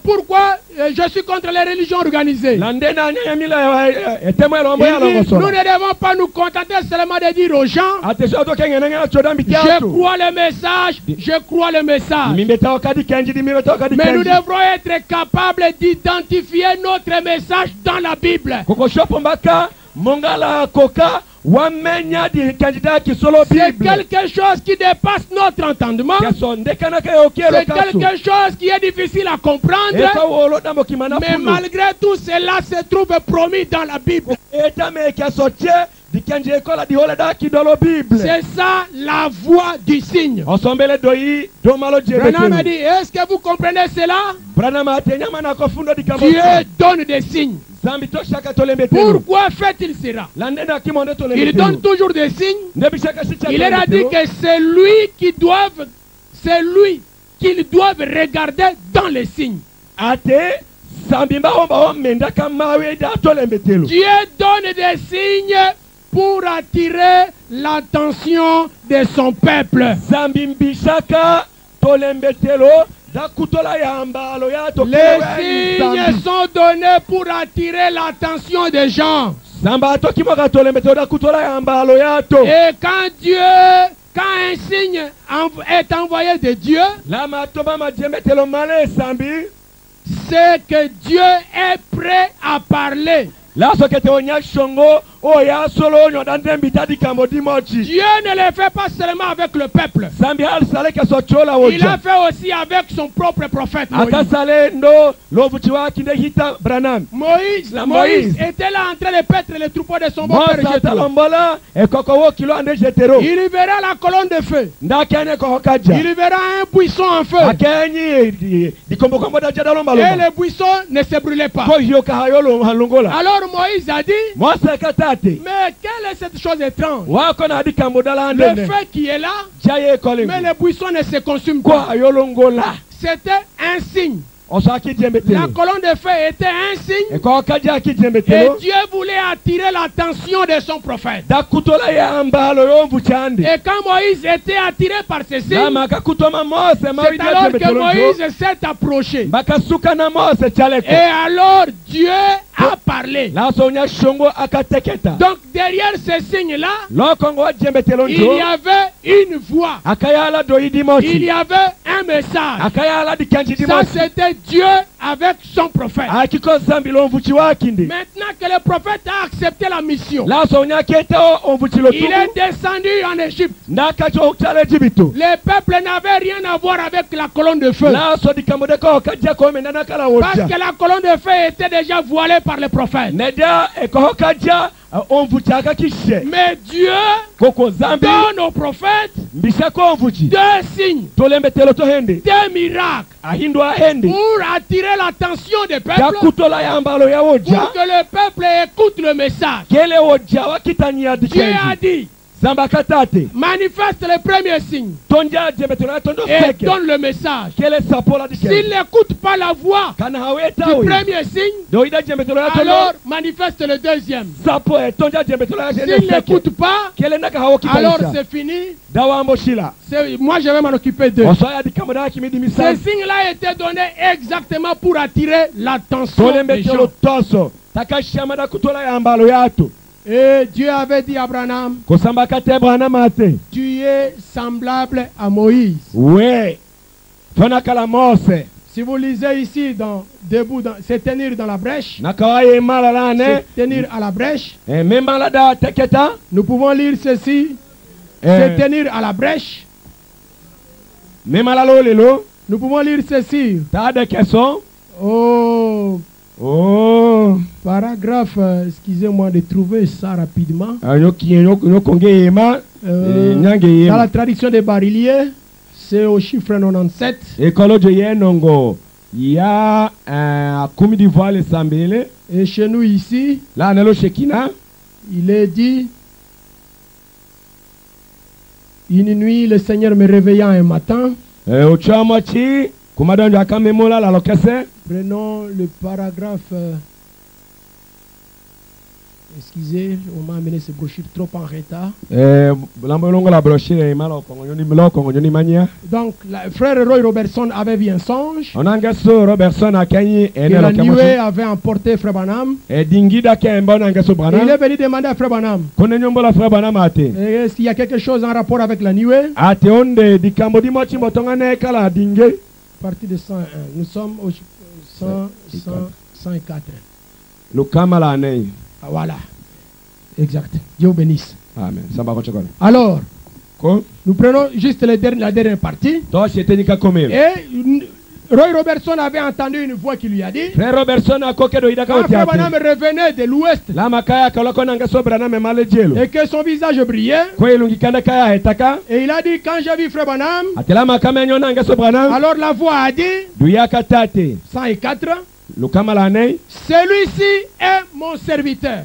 pourquoi je suis contre les religions organisées? lande na nyanya mila etemo elombo Il ya dit, nous longoso ne devons pas nous contenter seulement de dire aux gens, ate so to kengene nga choda je mbitiatu crois le message, je crois le message. mimbeta wakadi kenji di mimbeta wakadi Mais nous kenji devrons être capables d'identifier notre message dans la Bible. koko shopo mbaka mongala koka wamenya di kandida kisolo C'est Bible quelque chose qui dépasse notre entendement. keso ndekana ka yokielo C'est kasu quelque chose qui est difficile à comprendre. eka wolo damo kimana Mais fulu malgré tout cela se trouve promis dans la Bible. eta me keso che di kenji ekola di hola da kidolo Bible C'est ça la voix du signe. osombele doi do malo Branham a jebe dit, est-ce que vous comprenez cela? brana mate nyama na kofundo di kambo Dieu donne des signes. zambi to shaka tolembetelo Pourquoi fait-il cela? lande na kimonde Il tolembetelo donne toujours des signes. nebi shaka shicha Il leur a dit que c'est lui qu'ils doivent regarder dans les signes. ate zambi mbaomba omenda kamawe da tolembetelo Dieu donne des signes pour attirer l'attention de son peuple. zambi mbishaka tolembetelo da kutola ya mbalo ya to Les signes sont donnés pour attirer l'attention des gens. zamba to kimoka tolembetelo da kutola ya mbalo ya to Et quand un signe est envoyé de Dieu, lama to mama jembetelo male zambi c'est que Dieu est prêt à parler. la sokete onya shongo o ya solo onyo da ndembi tadi kambo dimochi Dieu ne le fait pas seulement avec le peuple. zambi al sale ke so chola Il a woja fait aussi avec son propre prophète Moïse. akasale ndo lovuchi wa kinde hita branam Moïse était là en train de paître les troupeaux de son beau-père Mosa Jéthro. talombola e kokowo kilo ande jetero Il y verra la colonne de feu. ndakene ko hokaja Il y verra un buisson en feu. akenyi di kombo kombo da jada lomba Et lomba le buisson ne se brûlait pas. ko hiyo ka hayolo halungola Alors Moïse a dit, Mosa katate mais quelle est cette chose étrange? wako na di kambo dala Le ande feu qui est là, jaye kole mais le buisson ne se consume ko pas. hayolo ngola C'était un signe. osaki La jembetelo colonne de feu était un signe. e ko kaja ki Et jembetelo Dieu voulait attirer l'attention de son prophète. da kutola ya mbalo yo mvuchande Et quand Moïse était attiré par ces signes, lama kakutoma Mose c'est mawidi ya alors que jembetelo Moïse s'est approché. bakasuka na Mose chaleko Et alors Dieu a parlé. la sonya shongo akateketa Donc derrière ces signes-là, lokongo wa jembetelo il njo y avait une voix. akayala doidi Il mochi y avait un message. akayala di kanji di Ça, mochi c'était Dieu avec son prophète. akiko zambi lo mvuchi wakindi Maintenant que le prophète a accepté la mission, la sonya kete o mvuchi lo il tubu est descendu en Égypte. ndakacho chale jibito Le peuple n'avait rien à voir avec la colonne de feu. la so di kamode ko kaja ko mena kala Parce woja que la colonne de feu était déjà voilée par le prophète. nedia e ko kaja o mvuchi akakishe Mais Dieu koko zambi donne aux prophètes mbisha ko mvuchi deux signes, tolembetelo to hende des miracles ahindwa hende pour attirer l'attention des ya peuples, kutola ya mbalo ya pour woja que le peuple écoute le message. kele woja wakitania di Dieu a kanji dit, Zambakatate. manifeste le premier signe Tonja jembetelo ya tondo et seke. donne le message. Kele sapola di S'il kele. n'écoute pas la voix Kana haweta du oyi. premier signe, Doida jembetelo ya tondo. alors manifeste le deuxième. Sapo e tonja jembetelo ya S'il seke. n'écoute pas, Kele naka hawo alors kipaisha. c'est fini. Dawambo shila. Moi, je vais m'en occuper d'eux. Osoya di kamoda kimidi Ce misal. signe-là était donné exactement pour attirer l'attention Tole des mbetelo gens. toso. Takashama kutola ya mbalo yato. Et Dieu avait dit à Abraham, Kosambakate Abraham mate. tu es semblable à Moïse. We. Fana kala Mose. Si vous lisez ici, c'est tenir dans la brèche, Nakawaye malala ne. c'est tenir à la brèche. Memala da teketa. Nous pouvons lire ceci, c'est tenir à la brèche. Memala lo lelo. Nous pouvons lire ceci. Ta de keso. Oh, Oh. paragraphe, excusez-moi de trouver ça rapidement. Nyokonge yema. Nyange Dans yema. la traduction des Barilliers, c'est au chiffre 97. Ekolo jo yenongo. Ya kumi di voile sambele. Et chez nous ici, La nelo shekina. il est dit, une nuit, le Seigneur me réveilla un matin. Ochamochi. Kumadonjo akamemola la lokese. Prenons le paragraphe. Excusez, on m'a amené ce brochure trop en retard. Lambolongo la brochure imala okongonyoni mania. Donc, frère Roy Robertson avait vu un songe. Onangaso Robertson akanyi Et la nuée avait emporté Frère Branham. Dingida kemba onangaso Et il Branham. est venu demander à Frère Branham, Kone nyombola Frère Branham ate. est-ce qu'il y a quelque chose en rapport avec la nuée? Ate onde dikambo di mochi motongane kala dinge. Partie de 101. Nous sommes au 104. Lukama la nei. Ah, voilà. Exact. Dieu vous bénisse. Amen. Samba kochokole. Alors, Ko? nous prenons juste la dernière partie. To shetenika komel. Et Roy Robertson avait entendu une voix qui lui a dit, Frère Robertson akoke do idaka quand Frère otiate. Branham revenait de l'ouest La makaya kaloko nangaso Branham malejelo. et que son visage brillait, Ko ilungi kanda kaya hetaka. et il a dit, quand j'ai vu Frère Branham, Atela makame nyo nangaso Branham. alors la voix a dit, Duyaka tate. 104, Lukama la nei. celui-ci est mon serviteur.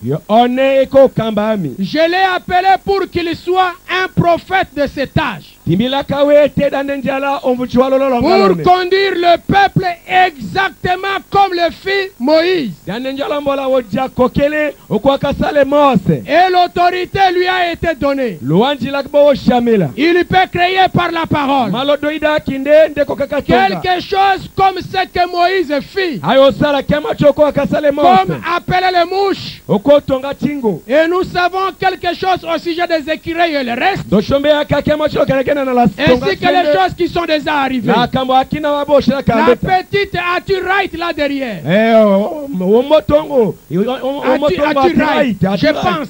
Yo one eko kambami. Je l'ai appelé pour qu'il soit un prophète de cet âge, Timila kawe te danenjala omvuchwalo pour lolongalone. conduire le peuple exactement comme le fit Moïse. Danenjala mbola wojja kokele okwakasale Mose. Et l'autorité lui a été donnée. Luanjila kbo shamila. Il peut créer par la parole Malodo ida kinde ndeko kakatonga. quelque chose comme ce que Moïse fit, Ayo sala kema choko akasale Mose. comme appeler les mouches. Okotonga chingo. Et nous savons quelque chose au sujet des écureuils et le reste, Doshombe akakema choko kanekena na la ainsi que les choses qui sont déjà arrivées. La kambo akina wabosha La kambeta. petite as-tu right là derrière? Omotongo. As-tu right? Je pense.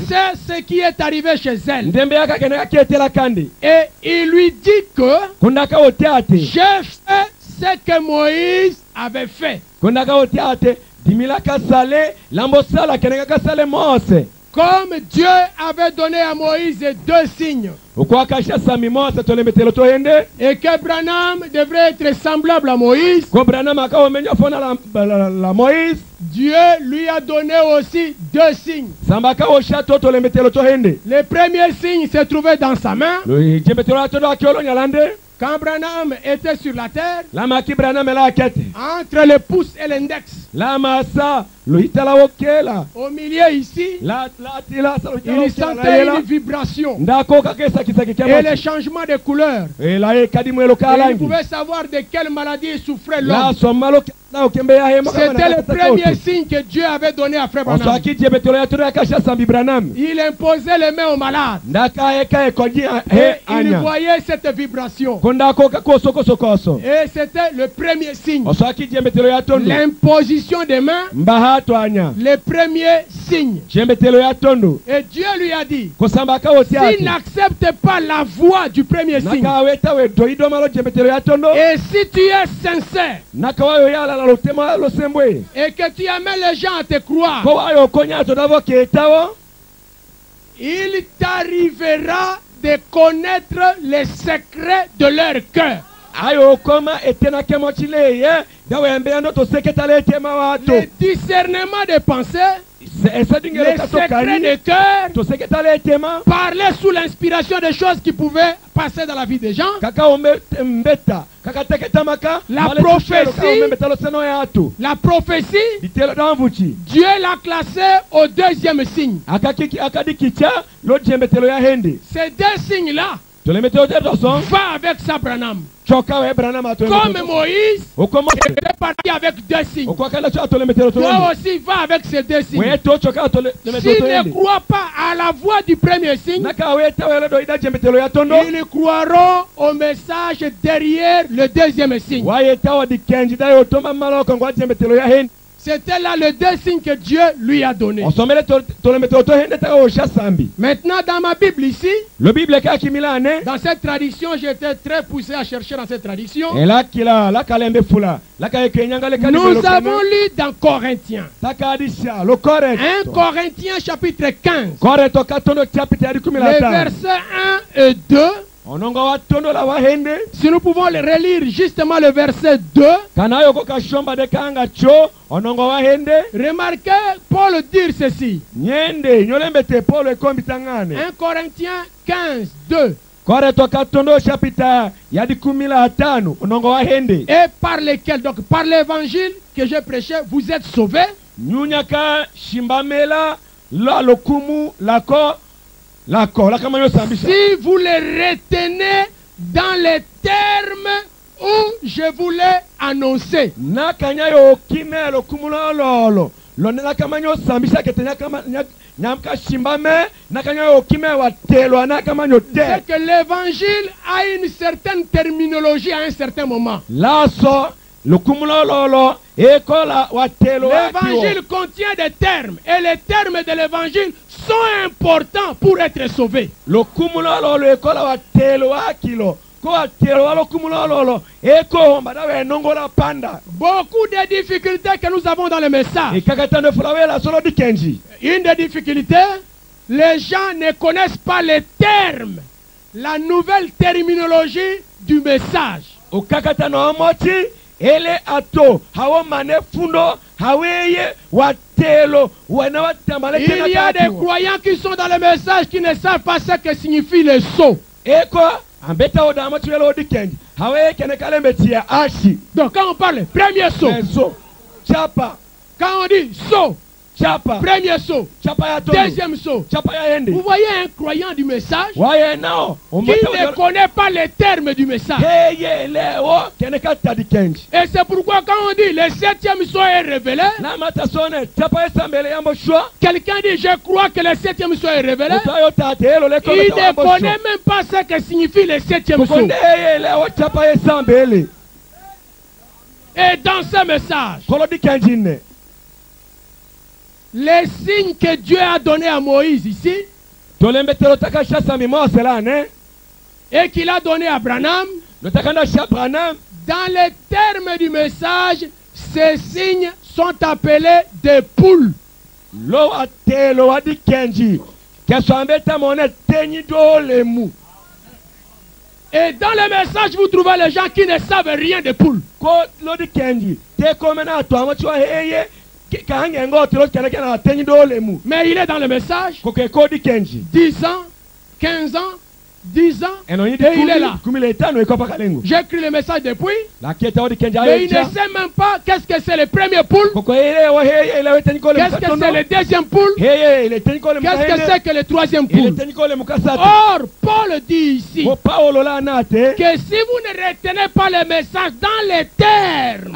C'est ce qui est arrivé chez elle. Ndembe akakeneka kietela kandi. Et il lui dit que Kundaka otiate. j'ai fait ce que Moïse avait fait. Kundaka otiate. Dimila kasale. Lambosala keneka kasale Mose. Comme Dieu avait donné à Moïse 2 signes, Ukwakasha sami Mose tolemetelo toende. et que Branham devrait être semblable à Moïse, Ko Branham akawomenya fona la Moïse. Dieu lui a donné aussi 2 signes. Sambaka osha to tolemetelo toende. Le premier signe se trouvait dans sa main. Lo jemetelo atodo akiolo nyalande. Quand Branham était sur la terre, Lama ki Branham la akete. entre le pouce et l'index, Lama sa lo itala wokela. au milieu ici, La tila sa lo itala il sentait une vibration Ndako kakesa kisaki et kema. le changement de couleur. La ekadimwelo Et il kalangi. pouvait savoir de quelle maladie souffrait La l'homme. somalo na okembe ya hema. C'était le premier signe que Dieu avait donné à Frère Branham. Osaki jemetelo ya todo akasha sambi Branham. Il imposait les mains aux malades. Ndaka eka ekoji Et il anya. voyait cette vibration. Kondako kakoso. Et c'était le premier signe. Osaki jemetelo ya tondo. L'imposition des mains, Mbahato anya. le premier signe. Jemetelo ya tondo. Et Dieu lui a dit, Kosamba ka otiate. s'il n'accepte pas la voix du premier signe, Nakaweta we doido malo jemetelo ya tondo. et si tu es sincère, Nakawayo yala la lotema lo sembwe. et que tu amènes les gens à te croire, Ko ayo konya to davo ketawo. il t'arrivera de connaître les secrets de leur cœur. Ayo koma etena kemo chile ye. Dawe mbe ando to seketale tema wato. Le discernement des pensées les secrets des cœurs, parler sous l'inspiration des choses qui pouvaient passer dans la vie des gens, la prophétie, Dieu l'a classé au deuxième signe. Ces deux signes-là va avec Sabranam. Comme Moïse est parti avec deux signes, toi aussi va avec ces deux signes. S'il ne croit pas à la voix du premier signe, ils croiront au message derrière le deuxième signe. C'était là le deux signes que Dieu lui a donné. Maintenant, dans ma Bible ici, dans cette tradition, j'étais très poussé à chercher dans cette tradition. Nous avons lu dans Corinthiens. 1 Corinthiens chapitre 15. Les versets 1 et 2. Si nous pouvons relire justement le verset 2, remarquez Paul dire ceci. 1 Corinthiens 15, 2. Et par lesquels, donc par l'évangile que j'ai prêché, vous êtes sauvés. Si vous les retenez dans les termes où je vous l'ai annoncé. C'est que l'évangile a une certaine terminologie à un certain moment. L'évangile contient des termes et les termes de l'évangile sont importants pour être sauvés. Beaucoup de difficultés que nous avons dans le message. Une des difficultés, les gens ne connaissent pas les termes, la nouvelle terminologie du message. Il y a des croyants qui sont dans le message qui ne savent pas ce que signifie le sceau. Donc quand on parle premier sceau, quand on dit sceau, premier saut, deuxième saut. Vous voyez un croyant du message qui ne connaît pas les termes du message. Et c'est pourquoi quand on dit le septième saut est révélé, quelqu'un dit je crois que le septième saut est révélé, il ne connaît même pas ce que signifie le septième saut. Et dans ce message, les signes que Dieu a donnés à Moïse ici, et qu'il a donné à Branham, dans les termes du message, ces signes sont appelés des poules. Et dans le message, vous trouvez les gens qui ne savent rien des poules. Mais il est dans le message, 10 ans, 15 ans, 10 ans, et il est là. J'ai écrit le message depuis, mais il ne sait même pas qu'est-ce que c'est le premier poule, qu'est-ce que c'est le deuxième poule, qu'est-ce que c'est que le troisième poule. Or, Paul dit ici que si vous ne retenez pas le message dans les termes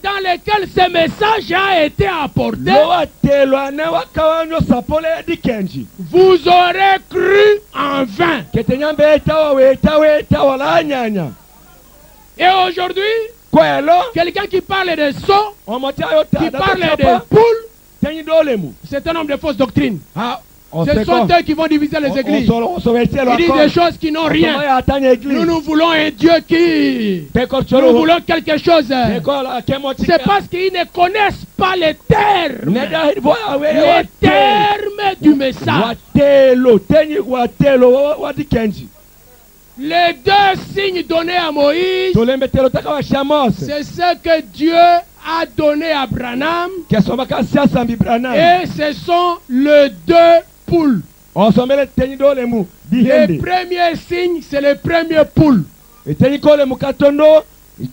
dans lesquels ce message a été apporté, vous aurez cru en vain. Et aujourd'hui, quelqu'un qui parle de sceaux, qui parle de poules, c'est un homme de fausse doctrine. Ce sont eux qui vont diviser les églises. Ils disent des choses qui n'ont rien. Nous voulons un Dieu qui... Nous voulons quelque chose. C'est parce qu'ils ne connaissent pas les termes. Les termes du message. Les deux signes donnés à Moïse, c'est ce que Dieu a donné à Branham, kesomaka siasambi Branham et ce sont les 2 poules. osomele tenyido lemu Le dihende premier signe, c'est le premier poule. etenyiko lemu katondo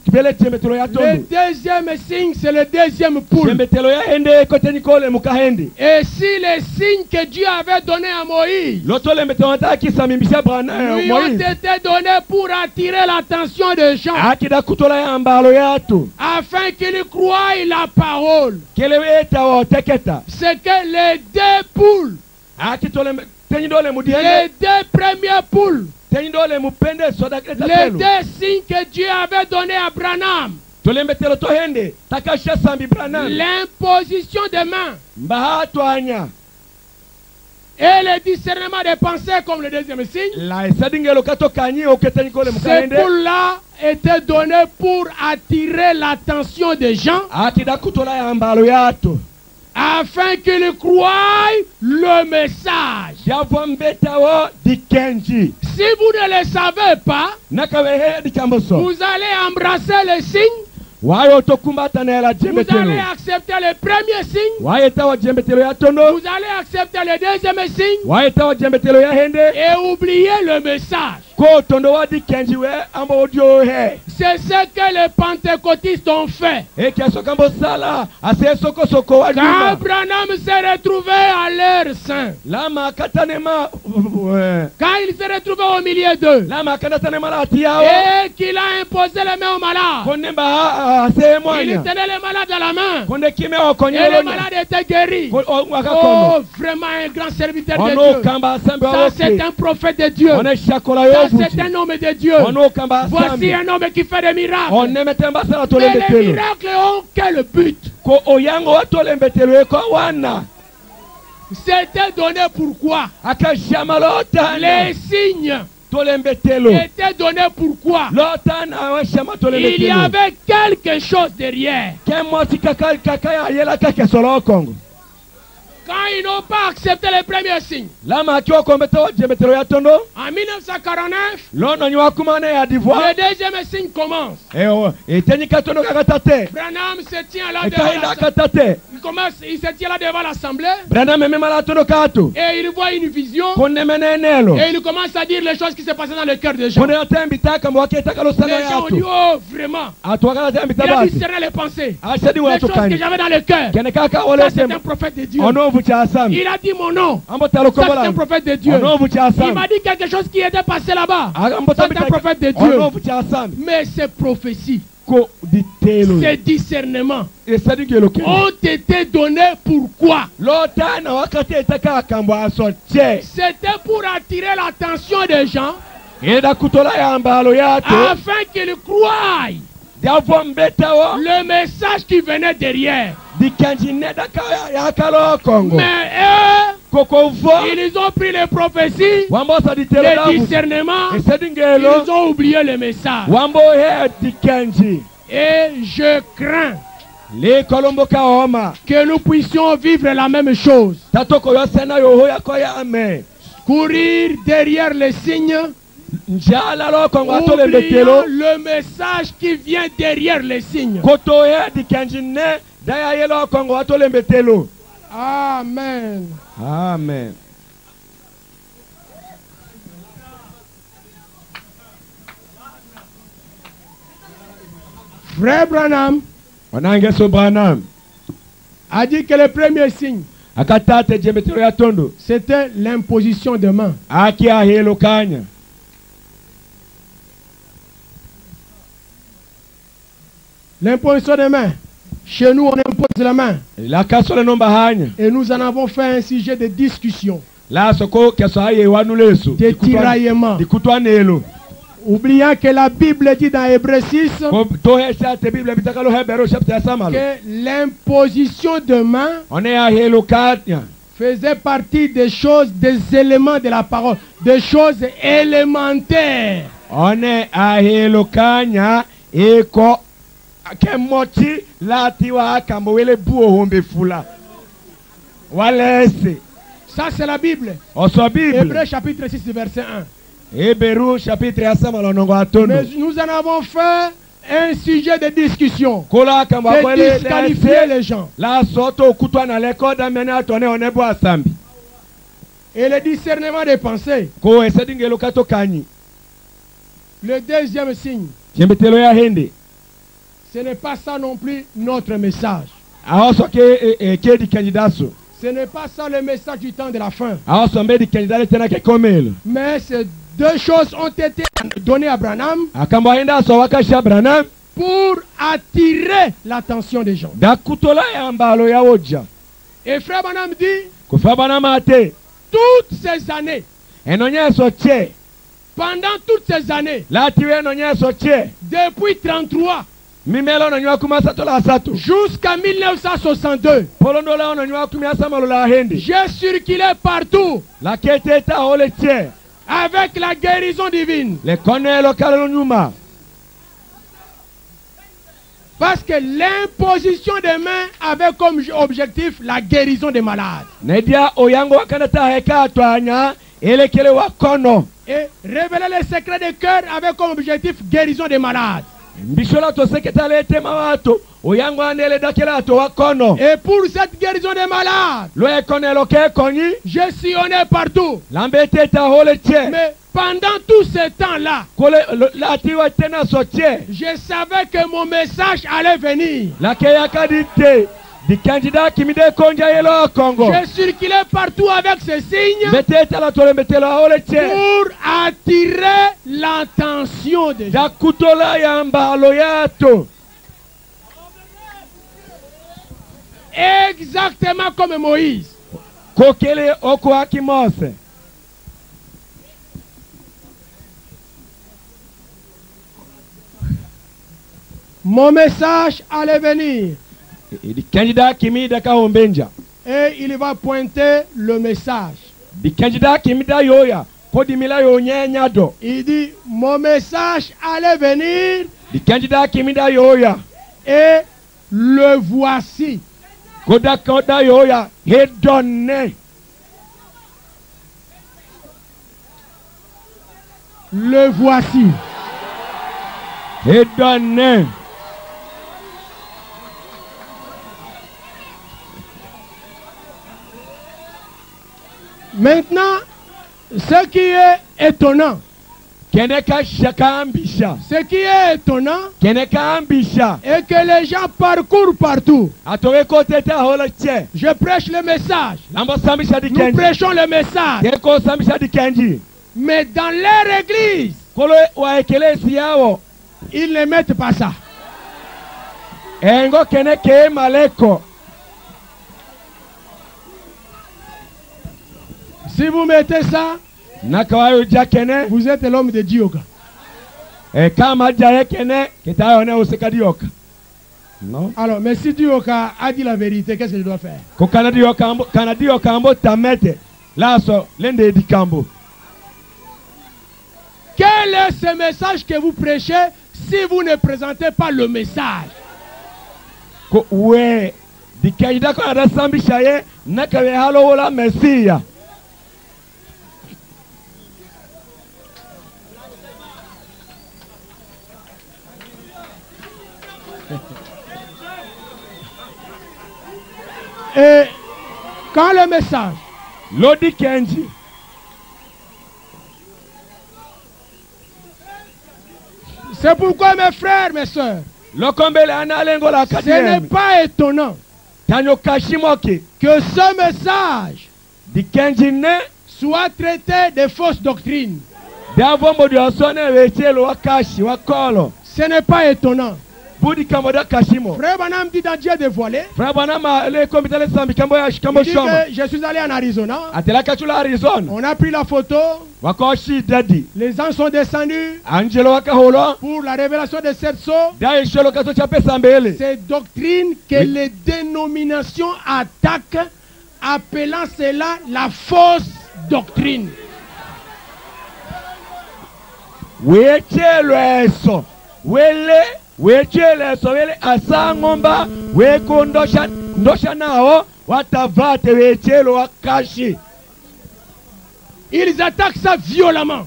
kibele tembetelo ya Le tondo deuxième signe, c'est le deuxième poule. tembetelo ya hende ko tenyiko lemu kahende Et si les signes que Dieu avait donnés à Moïse loto lembetelo ata kisamimbisha Branham lui ont Moïse été donnés pour attirer l'attention des gens, akida kutola ya mbalo yato afin qu'ils croient la parole, keleweta o teketa c'est que les 2 poules, akitole tenyido lemu les dihende 2 premières poules, tenyido lemu pende soda kreta les telo 2 signes que Dieu avait donnés à Branham, tolembetelo to hende takasha sambi Branham l'imposition des mains mbahato anya et le discernement des pensées comme le deuxième signe. la esadingelo kato kanyi oketenyiko lemu Ces kahende poules-là étaient données pour attirer l'attention des gens, akida kutola ya mbalo yato afin qu'ils croient le message. yavo mbetawo dikenji Si vous ne le savez pas, nakawehe dikamboso vous allez embrasser le signe, wayo tokumbatanela vous jembetelo allez accepter le premier signe, wayetawa jembetelo ya tondo vous allez accepter le deuxième signe wayetawa jembetelo ya hende et oublier le message. ko tondo wa dikenji we ambo odio he C'est ce que les pentecôtistes ont fait. ekeso kambo sala ase soko soko Quand wajuma Branham s'est retrouvé à leur sein, lama katanema quand il s'est retrouvé au milieu d'eux, lama kanatanema la tiao et qu'il a imposé les mains aux malades, konemba ase il moanya tenait les malades à la main, konde kime et les okonyolo malades étaient guéris. wakakono Oh, vraiment un grand serviteur de ono Dieu. kamba sambe Ça, c'est un prophète de Dieu. one shakola Ça, yo c'est un homme de Dieu. ono kamba Voici sambe un homme qui fait des miracles. onemetemba sala Mais les tolembetelo miracles ont quel but? ko oyango watolembetelo eko wana C'était donné pourquoi? akashama lotana Les signes tolembetelo étaient donnés pourquoi? lotana washama Il y tolembetelo avait quelque chose derrière. kemoti kakaya yela kakesolo kongo Quand ils n'ont pas accepté les premiers signes, lama akiwa kombetelo jembetelo ya tondo en 1949, lono nyiwakumane ya divoire le deuxième signe commence. etenyi katondo kakatate Branham se tient là ekahinda devant katate il se tient là devant l'assemblée brana memema la tondo kato et il voit une vision konemenenelo et il commence à dire les choses qui se passaient dans le cœur des gens. kone atembitaka mwaketaka losana Les gens ont dit, yato oh vraiment, atwakala il tembita a basi discerné les pensées. ashadi Les choses que watokani j'avais dans le cœur. kene kaka Ça, ole c'est un temba prophète de Dieu. onovu cha asami Il a dit mon nom. ambo talo Ça, c'est un kobola prophète de Dieu. onovu cha Il asami m'a dit quelque chose qui était passé là-bas. ambo Ça, c'est un prophète de Dieu. onovu cha asami Mais ces prophéties, ko ditelo ces discernements esadi ngelo ke ont été donnés pourquoi? lotana wakati etaka akambo asoche C'était pour attirer l'attention des gens eda kutola ya mbalo yato afin qu'ils croient diavo mbetawo le message qui venait derrière. dikanji nedaka yakalo kongo Mais eux, kokovo ils ont pris les prophéties, wambosa ditelo les davu discernements, esadi ngelo ils ont oublié le message. wambo he dikanji Et je crains le kolombo ka oma que nous puissions vivre la même chose. tatoko yosena yoho yakoya ame Courir derrière les signes, njala lo kongo oubliant atolembetelo le message qui vient derrière les signes. koto he dikanji ne daya yelo kongo atolembetelo Amen. amen. Frère Branham Wanangeso Branham a dit que le premier signe, akatate jembetelo ya tondo c'était l'imposition de main. aki ahelo kanya L'imposition de main. Chez nous, on impose la main. la kasole nomba hanya Et nous en avons fait un sujet de discussion, la soko keso aye wanuleso de tiraillement. dikutwanelo Oubliant que la Bible dit dans Hébreux 6 to he chate bible bitakalo hebero chapter samalo que l'imposition de main one ahelo kanya faisait partie des choses, des éléments de la parole, des choses élémentaires. one ahelo kanya eko kemoti latiwa akambo wele buo hombe fula walese Ça, c'est la Bible. oso bible Hébreux chapitre 6, verset 1. Hébreux chapitre ya samalo nongo atondo Mais nous en avons fait un sujet de discussion. kola kamba C'est kwele disqualifier les gens. la soto kutwa na leko da mena atone onebo asambi Et le discernement des pensées. ko esedingelo kato kanyi Le deuxième signe. chembetelo ya hende Ce n'est pas ça non plus notre message. aoso ke di kandidaso Ce n'est pas ça le message du temps de la fin. aoso mbe di kandidale tena ke komelo Mais ces deux choses ont été données à Branham akamba enda so wakasha Branham pour attirer l'attention des gens. da kutola ya mbalo ya oja Et frère Branham dit, ko fa Branham ate toutes ces années, enonyeso che pendant toutes ces années, lati we enonyeso che depuis 33 mimelo ononywa kumasato la sato jusqu'à 1962, polondola ononywa kumiasamalo la hende j'ai circulé partout la keteta ole che avec la guérison divine. le konelo kalelo nyuma Parce que l'imposition des mains avait comme objectif la guérison des malades. nedia oyango wakanata heka twanya elekele wakono Et révéler les secrets des cœurs avait comme objectif guérison des malades. mbishola to seketa lete mawato oyango anele dakela to wakono Et pour cette guérison des malades, lo ekonelo ke konyi j'ai sillonné partout. lambeteta ole che Mais pendant tout ce temps-là, kole lati wa tena so che je savais que mon message allait venir. la ke yakadite di kandida kimide konja yelo Congo J'ai circulé partout avec ces signes beteta la tole betelo ole che pour attirer l'attention des gens. da kutola ya mbalo yato Exactement comme Moïse. kokele oko akimose Mon message allait venir. di kandida kimida ka ombenja Et il va pointer le message. di kandida kimida yoya kodi mila yo nyenya do Il dit, mon message allait venir di kandida kimida yoya et le voici. koda yoya hedonne Le voici. hedonne Maintenant, ce qui est étonnant, keneka shakambisha ce qui est étonnant keneka ambisha est que les gens parcourent partout. atowe koteta hola che Je prêche le message. lambo sambisha di Nous kenji prêchons le message. keko sambisha di kenji Mais dans leur église, kolo wa ekelesi yawo ils ne mettent pas ça. engo keneke maleko Si vous mettez ça, nakawayo jakene vous êtes l'homme de Dieu. kama jaye kene kitayo ne usikadioka no Alors, mais si Dieu a dit la vérité, qu'est-ce que je dois faire? ko kanadio kambo tamete laso lende di kambo Quel est ce message que vous prêchez si vous ne présentez pas le message? ko we di kayida ko ada sambisha ye nakawe halo wala mesia Et quand le message lodi kenji c'est pourquoi mes frères, mes soeurs, lokombele analengo la ce n'est kadem pas étonnant tanyo kashimoki que ce message di kenji ne soit traité de fausses doctrines. davombo di osone wechelo wakashi wakolo Ce n'est pas étonnant. budi kambo da kashimo Frère Branham dit dans Dieu dévoilé, frabana ma le komitale sambi kambo ya il shikambo dit shoma que je suis allé en Arizona, atela kachula Arizona on a pris la photo, wakoshi dadi les gens sont descendus angelo wakaholo pour la révélation de cette sceau. da isholo kaso chape sambele Ces doctrines que Oui. les dénominations attaquent, appelant cela la fausse doctrine. wechelo eso wechelo eso wele asangomba wekondosha ndosha nao watavate wechelo wakashi Ils attaquent ça violemment.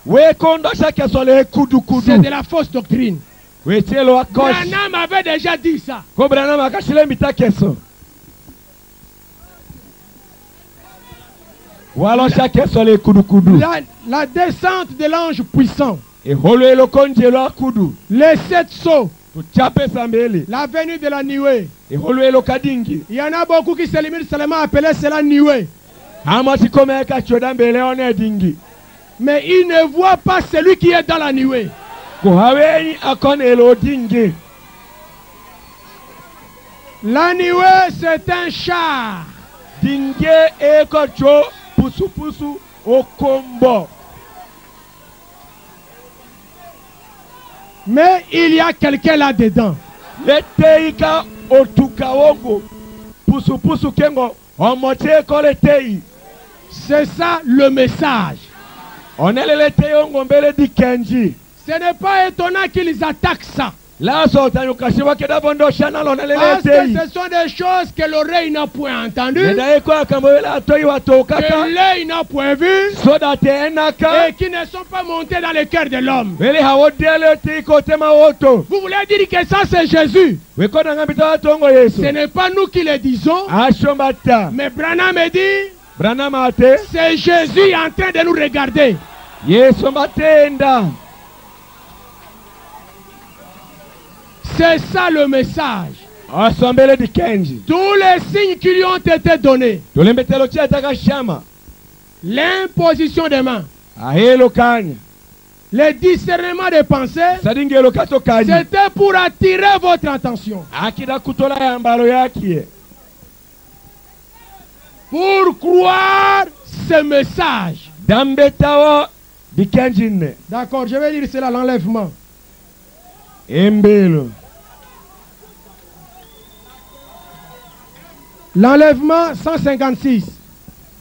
wekondosha kesole kudu C'est kudu de la fausse doctrine. wechelo wakosh Branham avait déjà dit ça. ko Branham akashile mitakeso walosha keso le kudukudu La descente de l'ange puissant. eholo elokonjelo akudu Les 7 sceaux. tuchape sambele La venue de la nuée. eholo elokadingi Il y en a beaucoup qui se limitent seulement à appeler cela nuée. amati komeka choda mbele one dingi Mais ils ne voient pas celui qui est dans la nuée. kuhaweni akonelo dingi. La nuée, c'est un char. Dinge ekocho pusu pusu okombo. Mais il y a quelqu'un là-dedans. Leteika otukawongo pusu pusu kengo omoteko letei. C'est ça le message. Onele leteyongo mbele di kenji. Ce n'est pas étonnant qu'ils attaquent ça. La sota yukashiwa kedabondo shana lonele Parce que letei. ce sont des choses que l'oreille n'a point entendues, Nedaiko akamboela atoi watokaka. que l'œil n'a point vu, Soda te enaka. et qui ne sont pas montés dans le cœur de l'homme. Vele hawodele tiko tema woto. Vous voulez dire que ça c'est Jésus? Wekona ngambita watongo Yesu. Ce n'est pas nous qui le disons, Ashombata. mais Branham me dit, Branham ate. c'est Jésus en train de nous regarder. Yesu mbatenda. C'est ça le message. Asambele di kenji. Tous les signes qui lui ont été donnés, Tolembetelo chia takashama. l'imposition des mains, Ahelo kanya. le discernement des pensées, Sadingelo kato kanya. c'était pour attirer votre attention, Akida kutola ya mbalo yake. pour croire ce message. Dambetawa di kenji ne. D'accord, je vais lire cela, l'enlèvement. Embelo. L'enlèvement 156.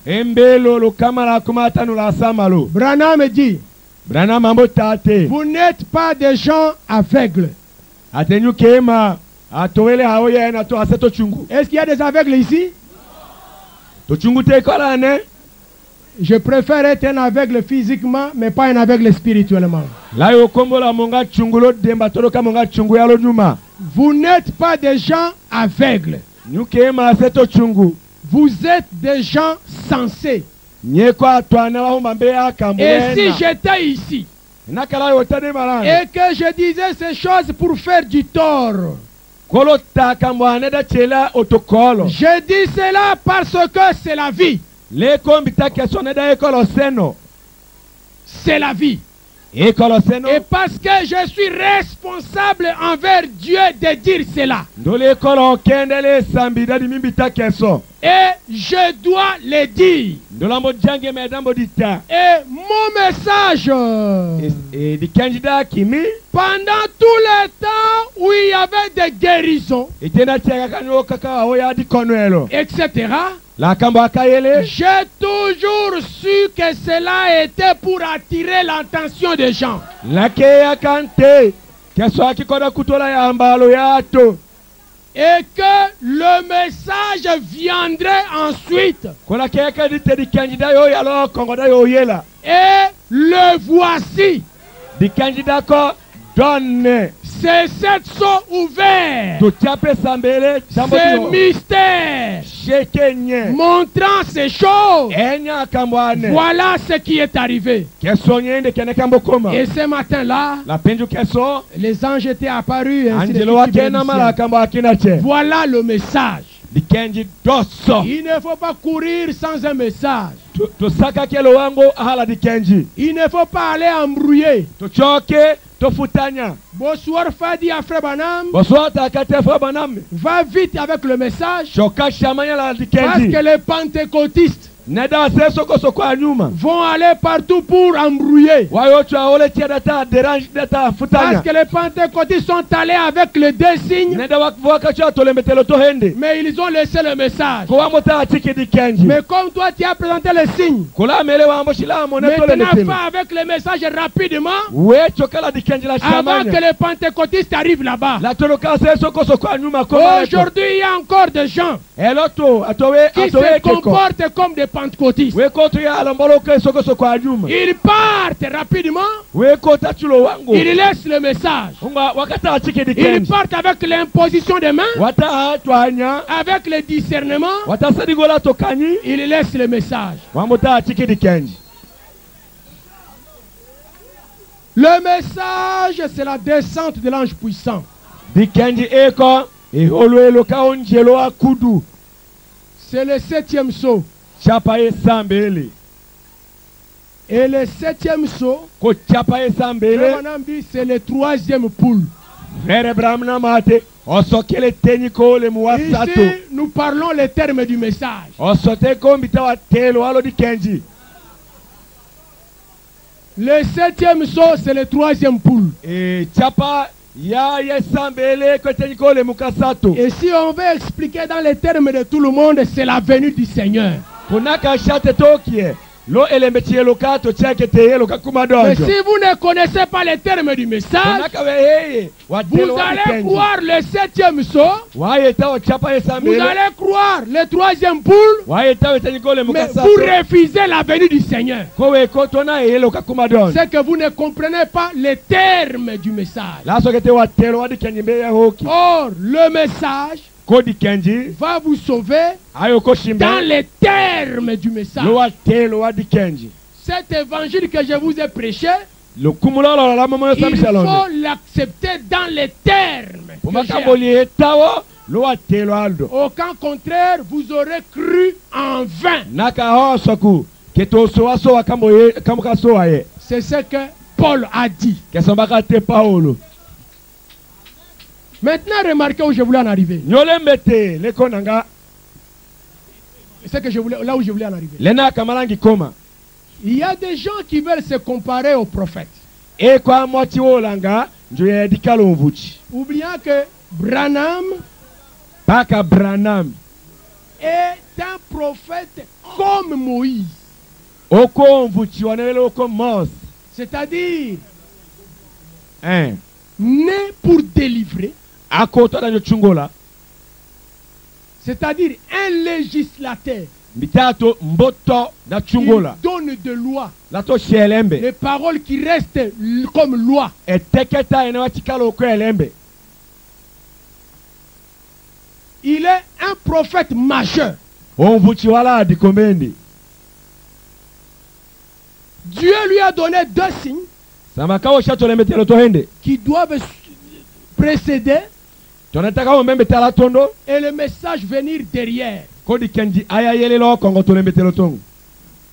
Embelo lo kamala kumata nula samalo. Branham dit, Branham mambo tate. vous n'êtes pas des gens aveugles. Atenyu kema. Atowele haoye na to aseto chungu. Est-ce qu'il y a des aveugles ici? To chungu te kola ne. Je préfère être un aveugle physiquement, mais pas un aveugle spirituellement. La yo kombola monga chungulo demba toloka monga chungu yalo nyuma. Vous n'êtes pas des gens aveugles. Nyukema aseto chungu. Vous êtes des gens sensés. Nyeko atwana wa humambe Et akambuena. si j'étais ici Nakala yo tane malana. et que je disais ces choses pour faire du tort, Kolo takambwane da chela otokolo. je dis cela parce que c'est la vie. Le kombita kesone da ekolo seno. C'est la vie. Ekolo seno. Et parce que je suis responsable envers Dieu de dire cela. Ndole ekolo kendele sambi da di mimbita keso. Et je dois le dire. Ndolambo jange medambo dita. Et mon message, E di kandida kimi. pendant tout le temps où il y avait des guérisons, Itena tiaga kanyo kaka oya di konuelo. etc., La kambo akayele. j'ai toujours su que cela était pour attirer l'attention des gens. La keya kante. Keso akikoda kutola ya mbalo yato. Et que le message viendrait ensuite. Kola keya kadite di kandida yo yalo kongoda yo yela. Et le voici. Di kandida ko donne. C'est cette sceaux ouvert. Tuchape sambele. C'est mystère. Shekenye. Montrant ces choses. Enya kambwane. Voilà ce qui est arrivé. Keso nyende kene kambo koma. Et ce matin-là, La penju keso. les anges étaient apparus. Ainsi de Angelo suite, qui wakena mala bénéficiaient. kambo akinache. Voilà le message. Di kenji doso. Il ne faut pas courir sans un message. Tosaka kelo wango ahala di kenji. Il ne faut pas aller embrouiller. Tochoke tofutanya. Bonsoir Fadi à Frère Branham. Bonsoir takate fa banam. Va vite avec le message. Choka shamanya la di Parce kenji. que les pentecôtistes Neda seso koso kwa nyuma. vont aller partout pour embrouiller. Wayo chwa ole tia data derange data Parce futanya. que les pentecôtistes sont allés avec les deux signes, Neda wakvoka chwa tolembetelo to hende. mais ils ont laissé le message. Ko wamota atiki di kenji. Mais comme toi tu as présenté les signes, Kola mele wambo shila moneto le maintenant metelo. va avec le message rapidement We chokala di kenji la avant que shamanya. les pentecôtistes arrivent là-bas. La toloka seso koso kwa nyuma koma. Aujourd'hui, il y a encore des gens Eloto atowe qui atowe se keko. comportent comme des pentecôtistes. pentecôtistes. wekoto yala mboloke sokosoko ajuma Ils partent rapidement. wekota chulo wangu Ils laissent le message. unga wakata chikidi Ils kenji partent avec l'imposition des mains, wata twanya avec le discernement. wata sadigola tokanyi Ils laissent le message. wamota chikidi kenji. Le message, c'est la descente de l'ange puissant. Dikenji eko eholwelo kaonjelo akudu C'est le 7e saut. chapa esambele Et le 7e saut, ko chapa esambele c'est le 3e poule. rere bramna mate osokele tenyi ko le muwasato Ici, nous parlons les termes du message. osote ko mbitawa telo alo dikenji. Le 7e saut, c'est le 3e poule. E chapa ya yesambele ko tenyi ko le mukasato Et si on veut expliquer dans les termes de tout le monde, c'est la venue du Seigneur. kunaka shate tokie lo elemetielo kato chake teyelo kakuma Mais donjo si vous ne connaissez pas les termes du message, kunaka weheye vous watelo allez croire le 7e saut, waye tawo chapa vous esambele allez croire le 3e poule, waye tawo tenyi ko le mais mukasato vous refusez la venue du Seigneur. kowe kotona yelo kakuma donjo C'est que vous ne comprenez pas les termes du message. la sokete watelo wadi kenyi mbe ya hoki Or, le message kodi kenji va vous sauver ayo ko shimbe dans les termes du message. lo watelo wadi kenji Cet évangile que je vous ai prêché, lo kumulalo la mama il sami faut shalom l'accepter dans les termes. que j'ai umakamboli etawo lo watelo aldo Au cas contraire, vous aurez cru en vain. naka hosoku ketoso waso wakamboye kamuka soaye C'est ce que Paul a dit. kesombaka te Paulo Maintenant, remarquez où je voulais en arriver. nyole mbete leko nanga C'est que je voulais, là où je voulais en arriver. lena kamalangi koma Il y a des gens qui veulent se comparer aux prophètes, e kwa mwati wolanga njoye dikalo mvuchi oubliant que Branham paka Branham est un prophète comme Moïse. oko mvuchi wanele oko Mose C'est-à-dire hein né pour délivrer. akoto da chungola C'est-à-dire un législateur. mitato mboto da Il chungola donne des lois, lato shelembe des paroles qui restent comme loi. eteketa ene watikalo oko elembe Il est un prophète majeur. omvuchi wala dikombendi Dieu lui a donné 2 signes samakawo shatolembetelo tohende qui doivent précéder tonataka omembe tala tondo et le message venir derrière. kodi kenji aya yelelo kongo tolembetelo tongo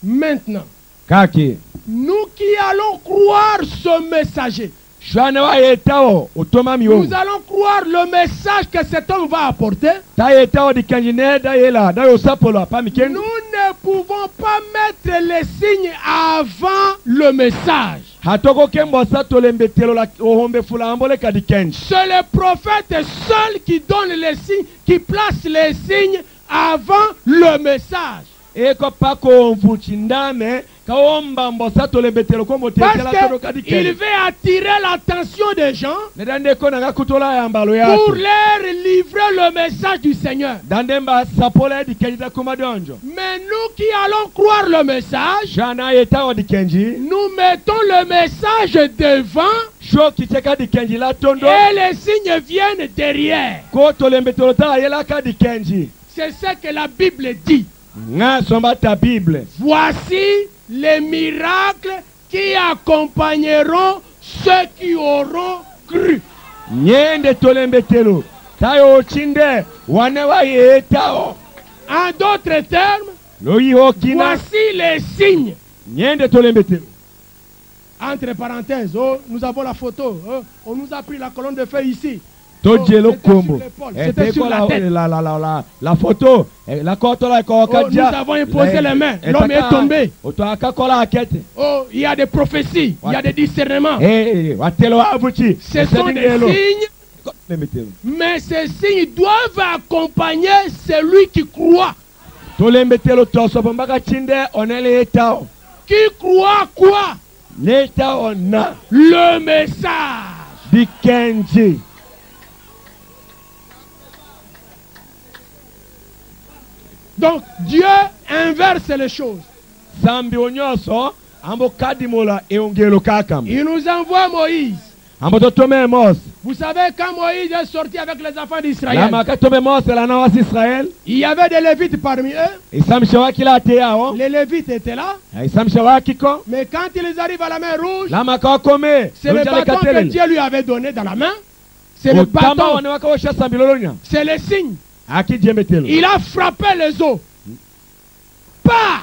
Maintenant, kaki nous qui allons croire ce messager, shwane wa yetawo otoma miwo nous allons croire le message que cet homme va apporter. ta yetawo di kenji ne da yela da yo sapolo pa Nous miken ne pouvons pas mettre les signes avant le message. hatoko kembo sa tolembetelo la ohombe fulambole kadi kenji C'est le prophète seul qui donne les signes, qui place les signes avant le message. eko pako mvuchi ndame kaomba mbosa tolembetelo ko motela tolo Parce kadi qu'il kenji veut attirer l'attention des gens ne dande ko nanga kutola ya mbalo pour yato leur livrer le message du Seigneur. dande mba sapole di kenji da kuma donjo Mais nous qui allons croire le message, shana yetawo di kenji nous mettons le message devant sho kicheka di kenji la tondo et les signes viennent derrière. ko tolembetelo ta yela kadi kenji C'est ce que la Bible dit. nga somba ta bible Voici les miracles qui accompagneront ceux qui auront cru. nyende tolembetelo tayo chinde wane wa yetao En d'autres termes, lo yiho kina voici les signes. nyende tolembetelo Entre parenthèses, oh, nous avons la photo. Oh, on nous a pris la colonne de feu ici. tojelo c'était sur kombo l'épaule, c'était sur la ko tête. la photo la kotola ko Oh, nous kadia avons imposé les mains. L'homme est tombé. otoaka kola akete Oh, il y a des prophéties, il y a des discernements. watelo avuchi Ce sont des signes, tolembetelo mais ces signes doivent accompagner celui qui croit. tolembetelo tosobo mbaka chinde onele yetao Qui croit quoi? netao na Le message. di kenji Donc Dieu inverse les choses. Sambi onyoso ambo kadimola eongelo kakam. Il nous envoie Moïse. Ambo totome Mose. Vous savez, quand Moïse est sorti avec les enfants La d'Israël, makatome Mose la nawas Israël. il y avait des Lévites parmi eux. Isamshawa kila teao. Les Lévites étaient là. Isamshawa kiko. Mais quand ils arrivent à la mer rouge, La makakome. c'est le bâton que Dieu lui avait donné dans la main. C'est le bâton. C'est le signe. Il a frappé les eaux. Pas.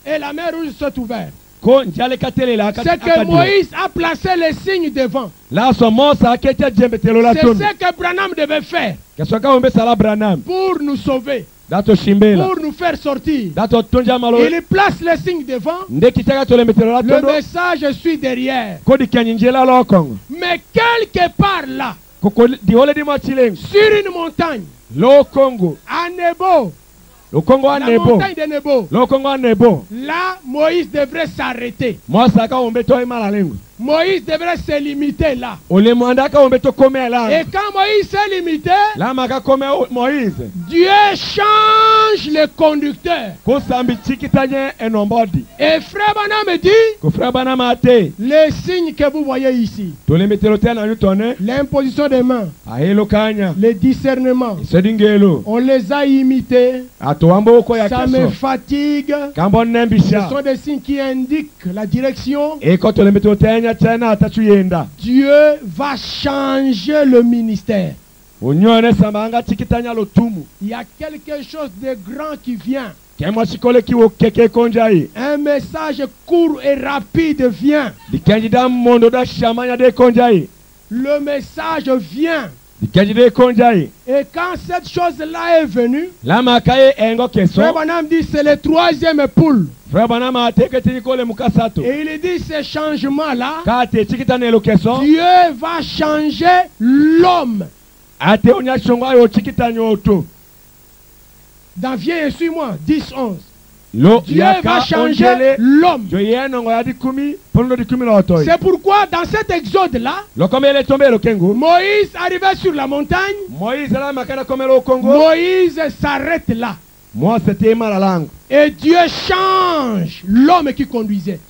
Et la mer rouge s'est ouverte. C'est que Moïse a placé les signes devant. C'est ce que Branham devait faire pour nous sauver, pour nous faire sortir. Il place les signes devant. Le message suit derrière. Mais quelque part là, sur une montagne, à Nebo, la montagne de Nebo, là, Moïse devrait s'arrêter. Moïse devrait se limiter là. Et quand Moïse s'est limité, Dieu change le conducteur. Et Frère Branham dit, les signes que vous voyez ici, l'imposition des mains, le discernement, on les a imités. Ça me fatigue. Ce sont des signes qui indiquent la direction. Dieu va changer le ministère. Il y a quelque chose de grand qui vient. Un message court et rapide vient. Le message vient. Et quand cette chose-là est venue, Frère Branham dit c'est le troisième poule. Et il dit ce changement-là, Dieu va changer l'homme. Dans Viens et suis-moi, 10-11. Dieu va changer l'homme. C'est pourquoi dans cet exode-là, Moïse arrivait sur la montagne. Moïse s'arrête là. Et Dieu change l'homme qui conduisait.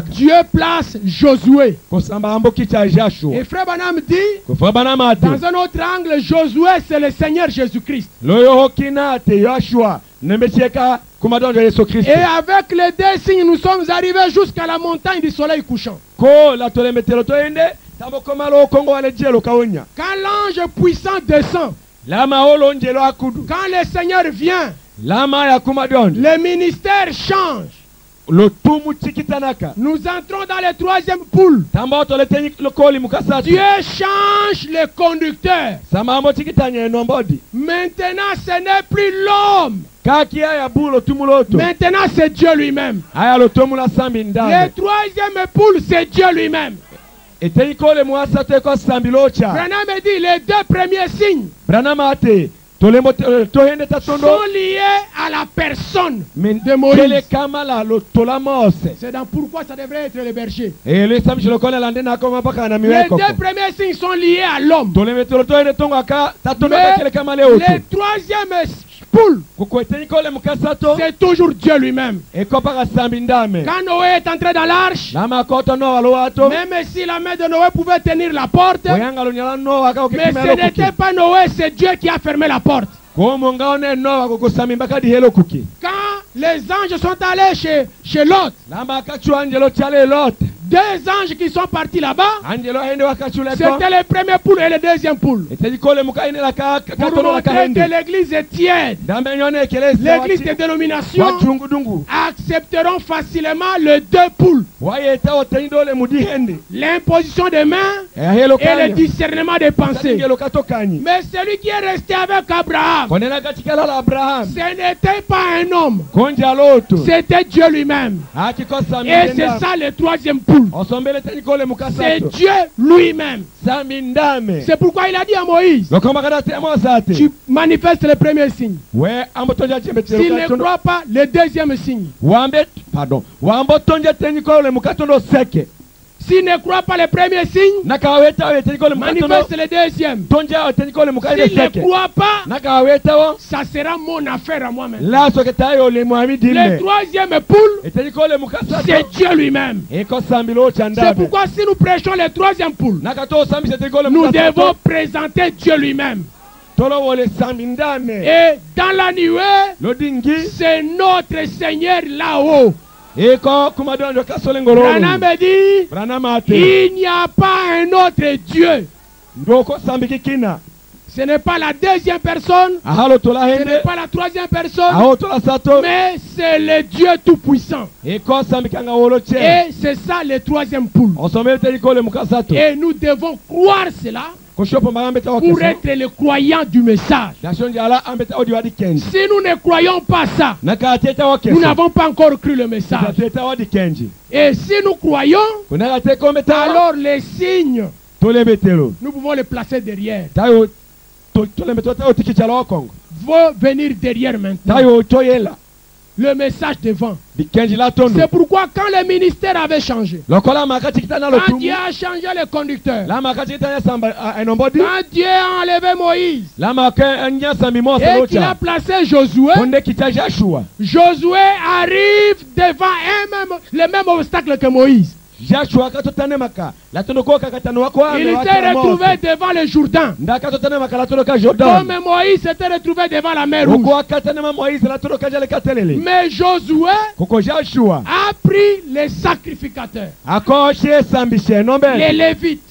Dieu place Josué. Et Frère Branham dit, dans un autre angle, Josué c'est le Seigneur Jésus-Christ. Et avec les deux signes, nous sommes arrivés jusqu'à la montagne du soleil couchant. Quand l'ange puissant descend, quand le Seigneur vient, le ministère change. Nous entrons dans le troisième poule. Dieu change le conducteur. Maintenant, ce n'est plus l'homme. Maintenant, c'est Dieu lui-même. Le troisième poule, c'est Dieu lui-même. Branham dit les deux premiers signes sont liés à la personne de Moïse. C'est dans pourquoi ça devrait être le berger. Les deux premiers signes sont liés à l'homme. Le troisième poule, c'est toujours Dieu lui-même. Quand Noé est entré dans l'arche, même si la main de Noé pouvait tenir la porte, mais ce n'était pas Noé, c'est Dieu qui a fermé la porte. Quand les anges sont allés chez Lot, deux anges qui sont partis là-bas, c'était le premier poule et le deuxième poule. Pour montrer que l'église est tiède, l'église des dénominations accepteront facilement les deux poules. L'imposition des mains et le discernement des pensées. Mais celui qui est resté avec Abraham, ce n'était pas un homme, c'était Dieu lui-même. Et c'est ça le troisième poule. C'est Dieu lui-même. C'est pourquoi il a dit à Moïse, tu manifestes le premier signe. S'il ne croit pas, le deuxième signe. S'il ne croit pas le premier signe, manifeste le deuxième. S'il ne croit pas, ça sera mon affaire à moi-même. Le troisième poule, c'est Dieu lui-même. C'est pourquoi si nous prêchons le troisième poule, nous devons présenter Dieu lui-même. Et dans la nuée, c'est notre Seigneur là-haut. Branham dit, il n'y a pas un autre Dieu. Ce n'est pas la deuxième personne, ce n'est pas la troisième personne, mais c'est le Dieu Tout-Puissant. Et c'est ça le troisième poule. Et nous devons croire cela pour être le croyant du message. Si nous ne croyons pas ça, nous n'avons pas encore cru le message. Et si nous croyons, alors les signes, nous pouvons les placer derrière. Vont venir derrière maintenant. Le message devant. C'est pourquoi quand le ministère avait changé, quand Dieu a changé le conducteur, quand Dieu a enlevé Moïse et qu'il a placé Josué, Josué arrive devant le même obstacle que Moïse. Il s'est retrouvé devant le Jourdain, comme Moïse s'était retrouvé devant la mer Rouge. Mais Josué a pris les sacrificateurs, les Lévites,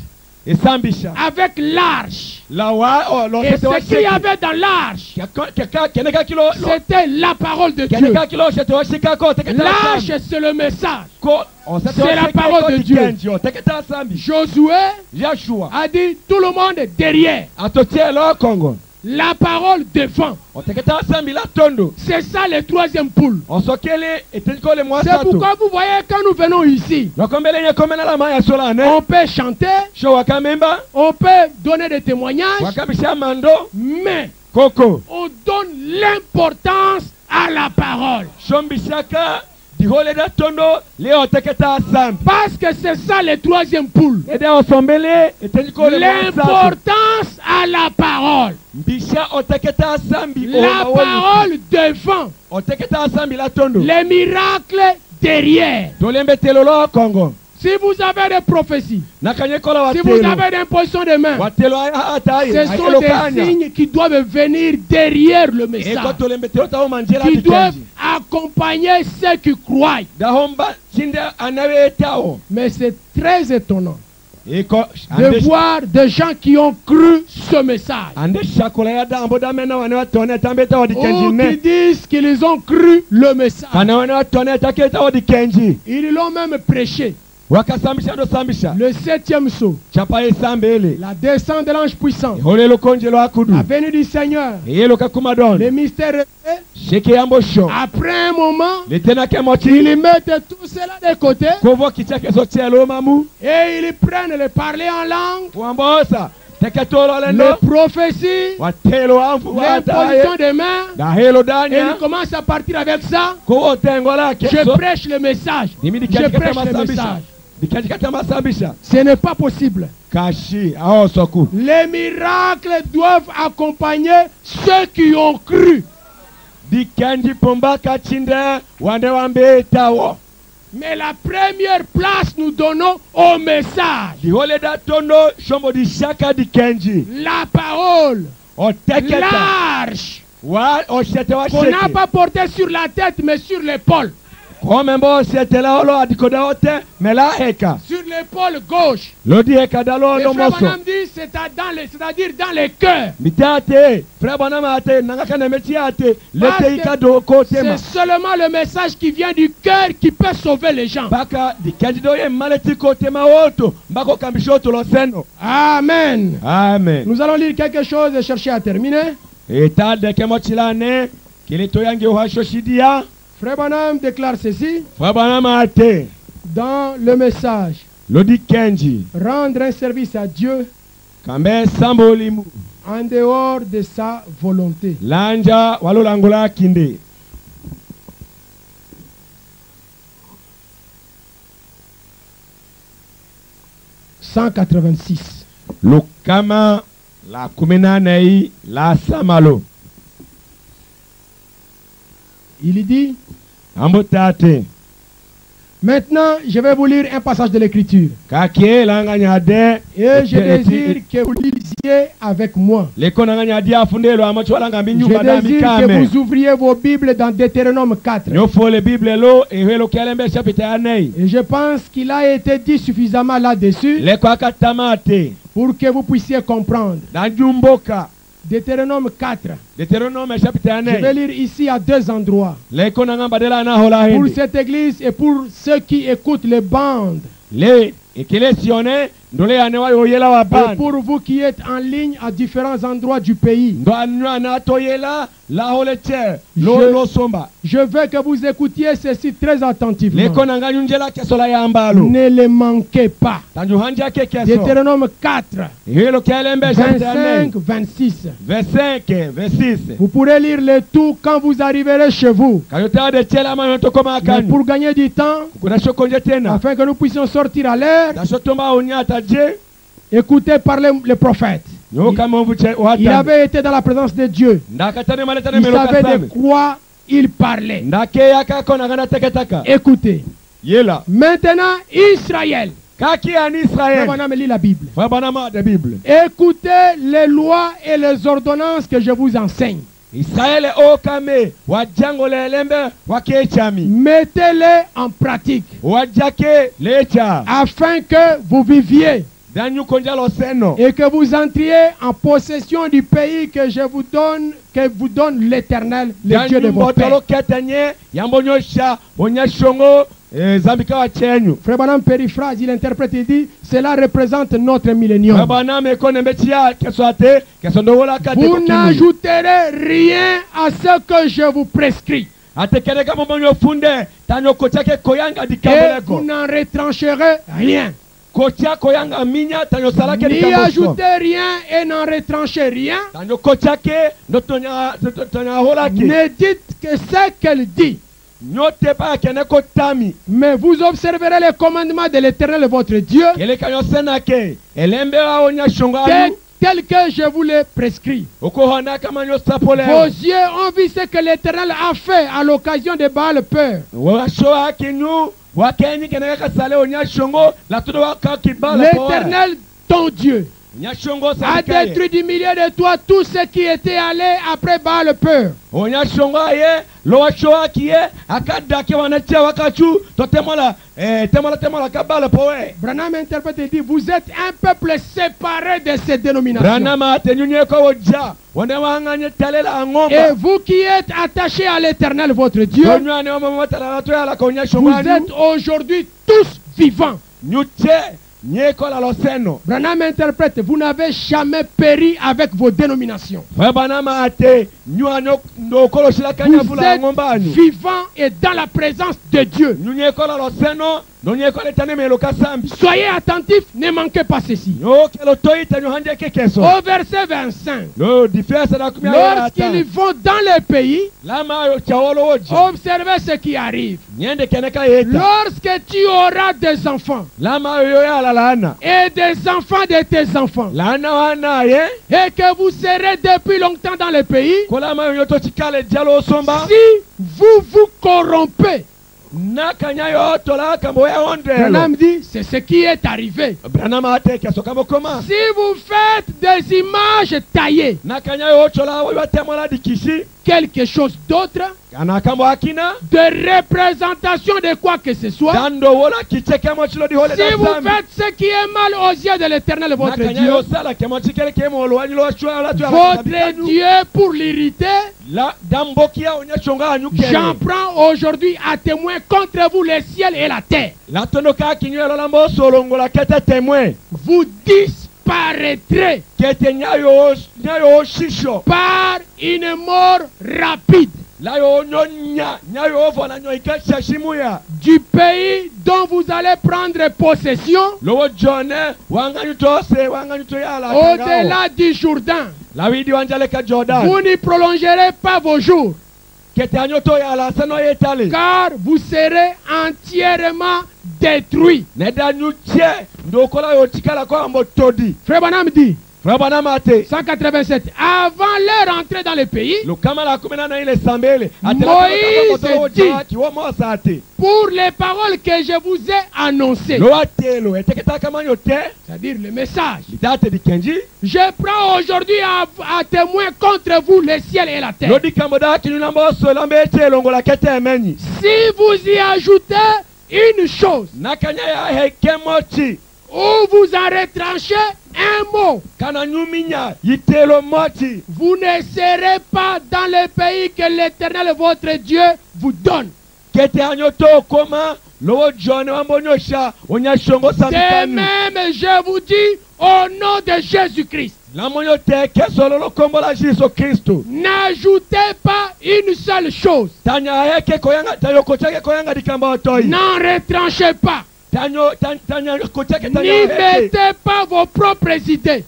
avec l'arche. Et ce qu'il y avait dans l'arche, c'était la parole de Dieu. L'arche, c'est le message. C'est la parole de Dieu. Josué a dit tout le monde derrière. La parole devant. C'est ça le troisième poule. C'est pourquoi vous voyez quand nous venons ici, on peut chanter, on peut donner des témoignages, mais on donne l'importance à la parole. Parce que c'est ça le troisième poule. L'importance à la parole. La parole devant. Les miracles derrière. Si vous avez des prophéties, si vous avez des impositions de main, ce sont des signes qui doivent venir derrière le message, qui doivent accompagner ceux qui croient. Mais c'est très étonnant de voir des gens qui ont cru ce message, ou qui disent qu'ils ont cru le message. Ils l'ont même prêché. Le 7e saut, la descente de l'ange puissant, la venue du Seigneur, le mystère. Après un moment, ils mettent tout cela de côté et ils prennent le parler en langue, les prophéties, l'imposition des mains, et ils commencent à partir avec ça. Je prêche le message. Je prêche le message. Ce n'est pas possible. Les miracles doivent accompagner ceux qui ont cru. Mais la première place nous donnons au message. La parole, l'arche, qu'on n'a pas porté sur la tête mais sur l'épaule. Sur l'épaule gauche. Le frère Branham dit c'est-à-dire dans le cœur. C'est seulement le message qui vient du cœur qui peut sauver les gens. Amen. Amen. Nous allons lire quelque chose et chercher à terminer. Frère Branham déclare ceci dans le message: rendre un service à Dieu en dehors de sa volonté. 186. Lukama la kuminanei la samalo. Il dit, Ambutate. maintenant je vais vous lire un passage de l'écriture. Kake langanyade. Et je désire que vous lisiez avec moi. Je désire que vous ouvriez vos Bibles dans Deutéronome 4. Et je pense qu'il a été dit suffisamment là-dessus pour que vous puissiez comprendre. Deutéronome 4. Je vais lire ici à deux endroits. Pour cette église et pour ceux qui écoutent les bandes. Et pour vous qui êtes en ligne à différents endroits du pays. Je veux que vous écoutiez ceci très attentivement. Ne les manquez pas. Deutéronome 4, 25, 26. Vous pourrez lire le tout quand vous arriverez chez vous. Mais pour gagner du temps, afin que nous puissions sortir à l'heure, écoutez parler le prophète. Il avait été dans la présence de Dieu. Il savait de quoi il parlait. Écoutez. Maintenant, Israël. Maintenant, lis la Bible. Écoutez les lois et les ordonnances que je vous enseigne. Mettez-les en pratique afin que vous viviez et que vous entriez en possession du pays que vous donne l'Éternel, le Dieu de vos pères. Frère Branham périphrase, il interprète, il dit, cela représente notre millénium. Vous n'ajouterez rien à ce que je vous prescris. Et vous n'en retrancherez rien. N'y ajoutez rien et n'en retranchez rien. Ne dites que ce qu'elle dit. Mais vous observerez les commandements de l'Éternel votre Dieu tel que je vous l'ai prescrit. Vos yeux ont vu ce que l'Éternel a fait à l'occasion de Baal Peur. L'Éternel, ton Dieu, a détruit du milieu de toi tout ce qui était allé après Baal Peur. Branham interprète et dit, vous êtes un peuple séparé de ces dénominations. Et vous qui êtes attachés à l'Éternel votre Dieu, vous êtes aujourd'hui tous vivants. Branham interprète, vous n'avez jamais péri avec vos dénominations. Vous êtes vivants et dans la présence de Dieu. Soyez attentifs, ne manquez pas ceci. Au verset 25, lorsqu'ils vont dans le pays, observez ce qui arrive. Lorsque tu auras des enfants et des enfants de tes enfants, et que vous serez depuis longtemps dans le pays, si vous vous corrompez, Branham dit, c'est ce qui est arrivé. Si vous faites des images taillées, quelque chose d'autre, de représentation de quoi que ce soit, si vous faites ce qui est mal aux yeux de l'Éternel votre Dieu, votre Dieu, pour l'irriter, j'en prends aujourd'hui à témoin contre vous le ciel et la terre. Vous disparaîtrez par une mort rapide du pays dont vous allez prendre possession au-delà du Jourdain. Vous n'y prolongerez pas vos jours. car vous serez entièrement détruits. Frère Branham dit 187. Avant leur entrée dans le pays, Moïse dit, pour les paroles que je vous ai annoncées, c'est-à-dire le message, je prends aujourd'hui à témoin contre vous le ciel et la terre. Si vous y ajoutez une chose, ou vous en retranchez un mot, vous ne serez pas dans le pays que l'Éternel votre Dieu vous donne. De même, je vous dis au nom de Jésus-Christ, n'ajoutez pas une seule chose, n'en retranchez pas, n'y mettez pas vos propres idées.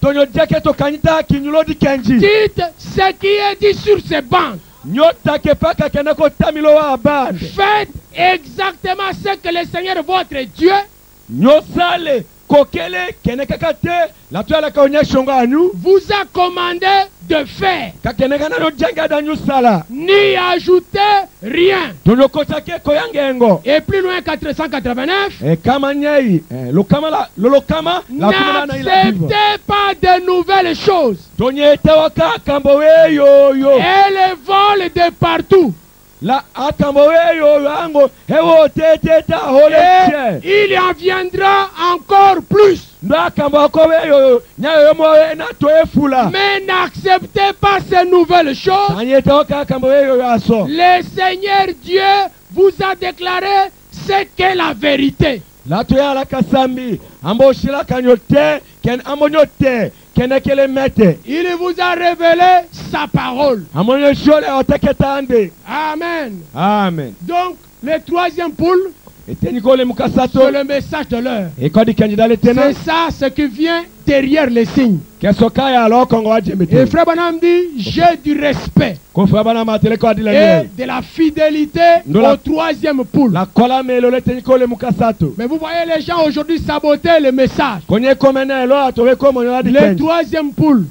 Dites ce qui est dit sur ces bandes. Faites exactement ce que le Seigneur votre Dieu vous a commandé de faire. N'y ajoutez rien. Et plus loin, 489, n'acceptez pas de nouvelles choses. Et les vols de partout. Et il en viendra encore plus. Mais n'acceptez pas ces nouvelles choses. Le Seigneur Dieu vous a déclaré ce qu'est la vérité. Il vous a révélé sa parole. Amen. Amen. Donc, le troisième poule, c'est le message de l'heure. C'est ça ce qui vient derrière les signes. Et Frère Branham dit, j'ai du respect et de la fidélité au troisième poule. Mais vous voyez les gens aujourd'hui saboter le message. Le troisième poule,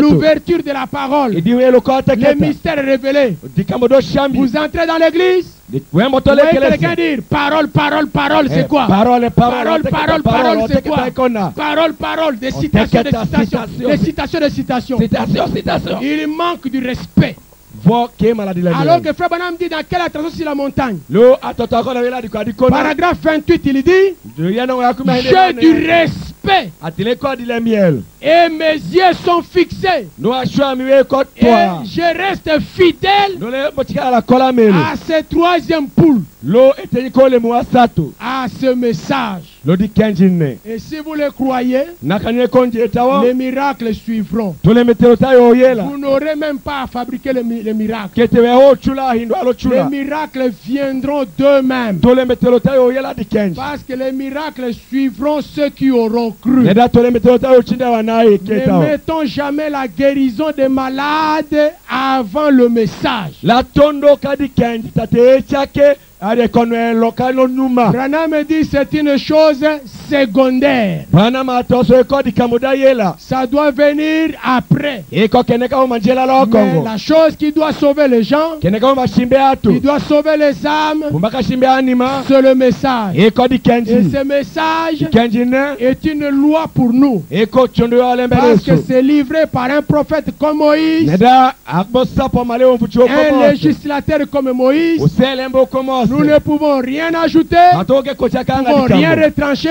l'ouverture de la parole, les mystères révélés. Vous entrez dans l'église, vous voyez quelqu'un dire parole, parole, parole, c'est quoi? Parole, parole, parole, parole, c'est quoi? Parole, parole, des citations, des citations, des citations, des citations. Il manque du respect. Alors que Frère Branham dit dans quelle attention sur la montagne, paragraphe 28, il dit, j'ai du respect et mes yeux sont fixés et je reste fidèle à ce troisième poule, à ce message. Et si vous le croyez, les miracles suivront. Vous n'aurez même pas à fabriquer les miracles. Les miracles viendront d'eux-mêmes. Parce que les miracles suivront ceux qui auront cru. Ne mettons jamais la guérison des malades avant le message. Branham dit c'est une chose secondaire. Ça doit venir après. Mais la chose qui doit sauver les gens, qui doit sauver les âmes, c'est le message. Et ce message est une loi pour nous. Parce que c'est livré par un prophète comme Moïse, un législateur comme Moïse. Nous ne pouvons rien ajouter, nous ne pouvons rien retrancher,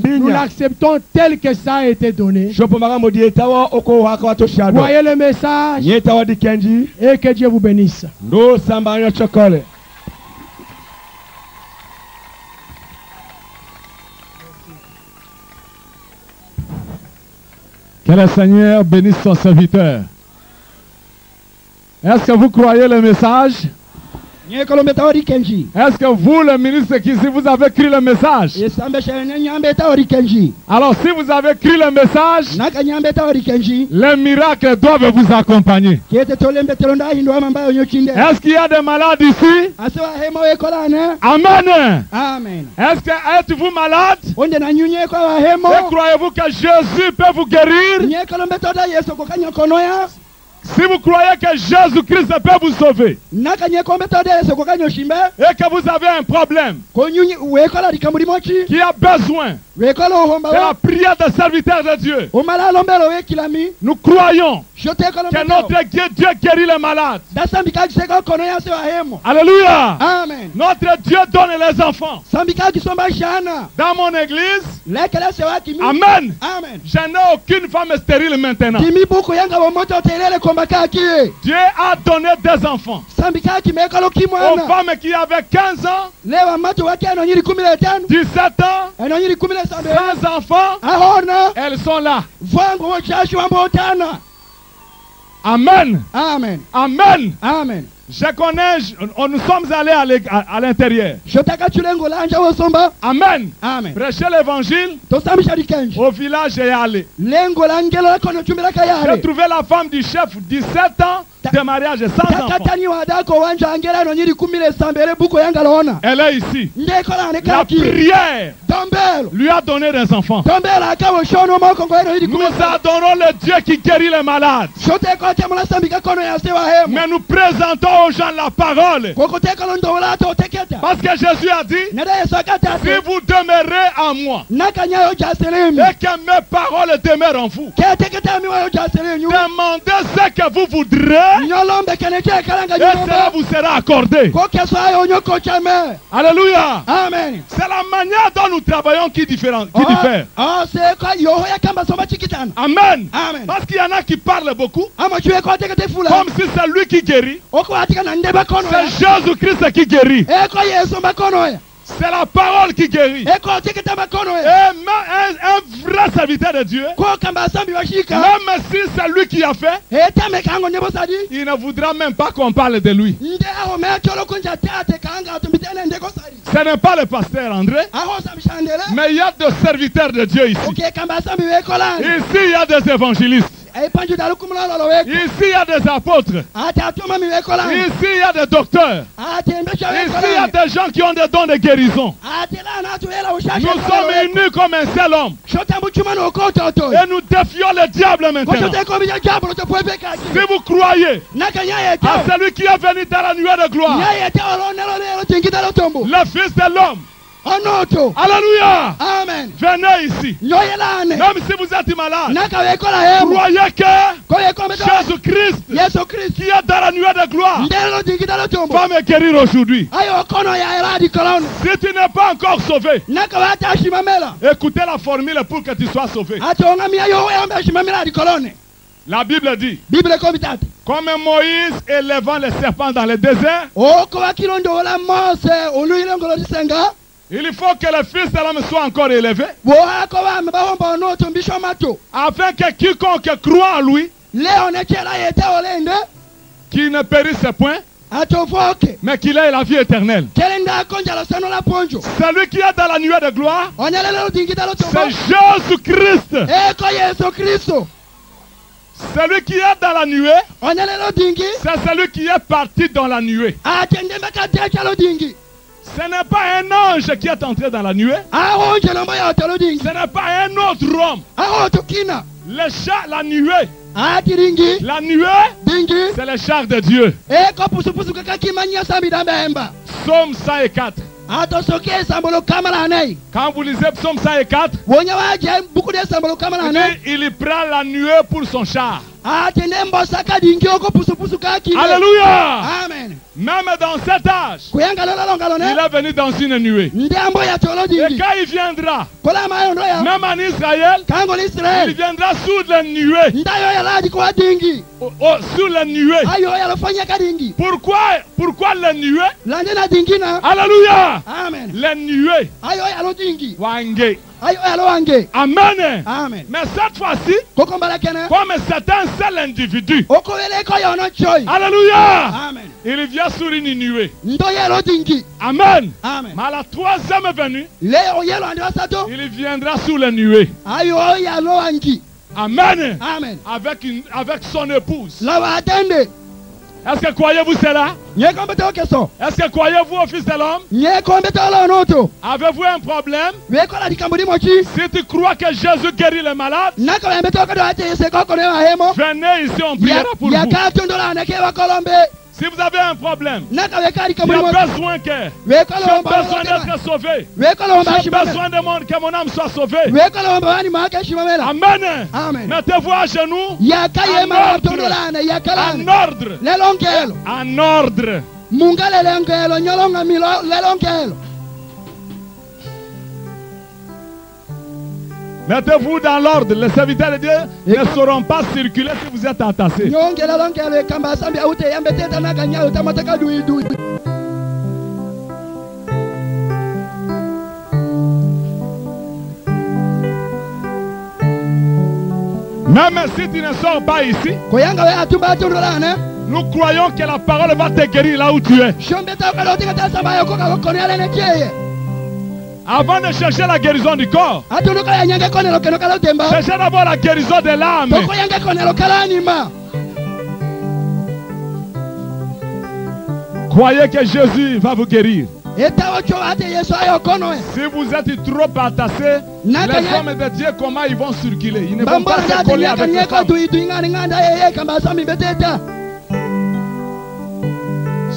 nous l'acceptons tel que ça a été donné. Voyez le message et que Dieu vous bénisse. Que le Seigneur bénisse son serviteur. Est-ce que vous croyez le message? Est-ce que vous, le ministre qui ici, vous avez écrit le message? Alors si vous avez écrit le message, les miracles doivent vous accompagner. Est-ce qu'il y a des malades ici? Amen. Est-ce que êtes-vous malade? Et croyez-vous que Jésus peut vous guérir? Si vous croyez que Jésus-Christ peut vous sauver et que vous avez un problème qui a besoin de la prière des serviteurs de Dieu, nous croyons que notre Dieu guérit les malades. Alléluia. Amen. Notre Dieu donne les enfants. Dans mon église, Amen. Je n'ai aucune femme stérile maintenant. Dieu a donné des enfants aux femmes qui avaient 15 ans, 17 ans, 15 enfants. Elles sont là. Amen. Amen. Amen. Amen. Je connais, nous sommes allés à l'intérieur. Amen. Amen. Prêcher l'évangile au village et aller. J'ai trouvé la femme du chef, 17 ans de mariage sans enfant. Elle est ici. La prière lui a donné des enfants. Nous adorons le Dieu qui guérit les malades. Mais nous présentons aux gens la parole. Parce que Jésus a dit, si vous demeurez en moi et que mes paroles demeurent en vous, demandez ce que vous voudrez et cela vous sera accordé. Alléluia. Amen. C'est la manière dont nous travaillons qui diffère. Amen. Amen. Parce qu'il y en a qui parlent beaucoup comme si c'est lui qui guérit. C'est Jésus-Christ qui guérit. C'est la parole qui guérit. Et même un vrai serviteur de Dieu, même si c'est lui qui a fait, il ne voudra même pas qu'on parle de lui. Ce n'est pas le pasteur André, mais il y a des serviteurs de Dieu ici. Ici, il y a des évangélistes. Ici, il y a des apôtres. Ici, il y a des docteurs. Ici, il y a des gens qui ont des dons de guérison. Nous sommes unis comme un seul homme. Et nous défions le diable maintenant. Si vous croyez à celui qui est venu dans la nuée de gloire, le Fils de l'homme, alléluia. Amen. Venez ici. Même si vous êtes malade, croyez que Jésus-Christ qui est dans la nuée de gloire va me guérir aujourd'hui. Si tu n'es pas encore sauvé, écoutez la formule pour que tu sois sauvé. La Bible dit, comme Moïse élevant les serpents dans le désert, il faut que le Fils de l'homme soit encore élevé, afin que quiconque croit en lui, qu'il ne périsse point, mais qu'il ait la vie éternelle. Celui qui est dans la nuée de gloire, c'est Jésus-Christ. Celui qui est dans la nuée, c'est celui qui est parti dans la nuée. Ce n'est pas un ange qui est entré dans la nuée. Ce n'est pas un autre homme. Le chat, la nuée. La nuée, c'est le char de Dieu. Psaume 104. Quand vous lisez Psaume 104, il prend la nuée pour son char. Alléluia. Amen. Même dans cet âge, il est venu dans une nuée. Et quand il viendra, même en Israël, il viendra sous la nuée. Sous la nuée. Pourquoi la nuée? Alléluia. Amen. La nuée. Wangé. Amen. Amen. Mais cette fois-ci, comme c'est un seul individu. Alléluia. Amen. il vient sur une nuée. Amen. Amen. Mais à la troisième venue, il viendra sur la nuée. Amen. Amen. Avec son épouse. Est-ce que croyez-vous cela? Est-ce que croyez-vous au Fils de l'homme? Avez-vous un problème? Si tu crois que Jésus guérit les malades, venez ici, on priera pour vous. Si vous avez un problème, j'ai besoin d'être sauvé. J'ai besoin que mon âme soit sauvée. Amen. Amen. Mettez-vous à genoux. En ordre. Mettez-vous dans l'ordre. Les serviteurs de Dieu ne sauront pas circuler si vous êtes entassés. Même si tu ne sors pas ici, nous croyons que la parole va te guérir là où tu es. Avant de chercher la guérison du corps, cherchez d'abord la guérison de l'âme. Croyez que Jésus va vous guérir. Si vous êtes trop entassés, les hommes de Dieu, comment ils vont circuler? Ils ne vont pas se coller avec les femmes.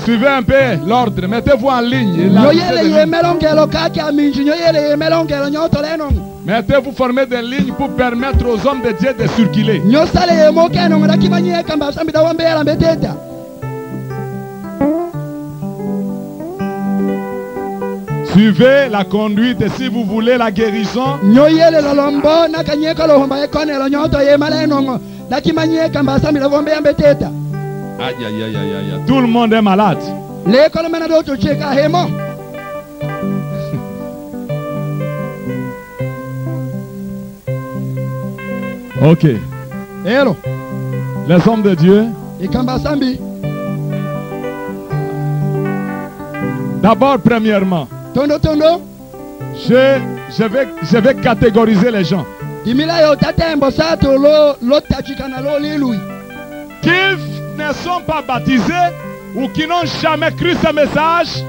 Suivez un peu l'ordre, mettez-vous en ligne. Mettez-vous former des lignes pour permettre aux hommes de Dieu de circuler. Suivez la conduite et si vous voulez la guérison, aïe, aïe, aïe, aïe, aïe. Tout le monde est malade. Ok. Les hommes de Dieu. D'abord, premièrement, je vais catégoriser les gens. Qui ne sont pas baptisés ou qui n'ont jamais cru ce message,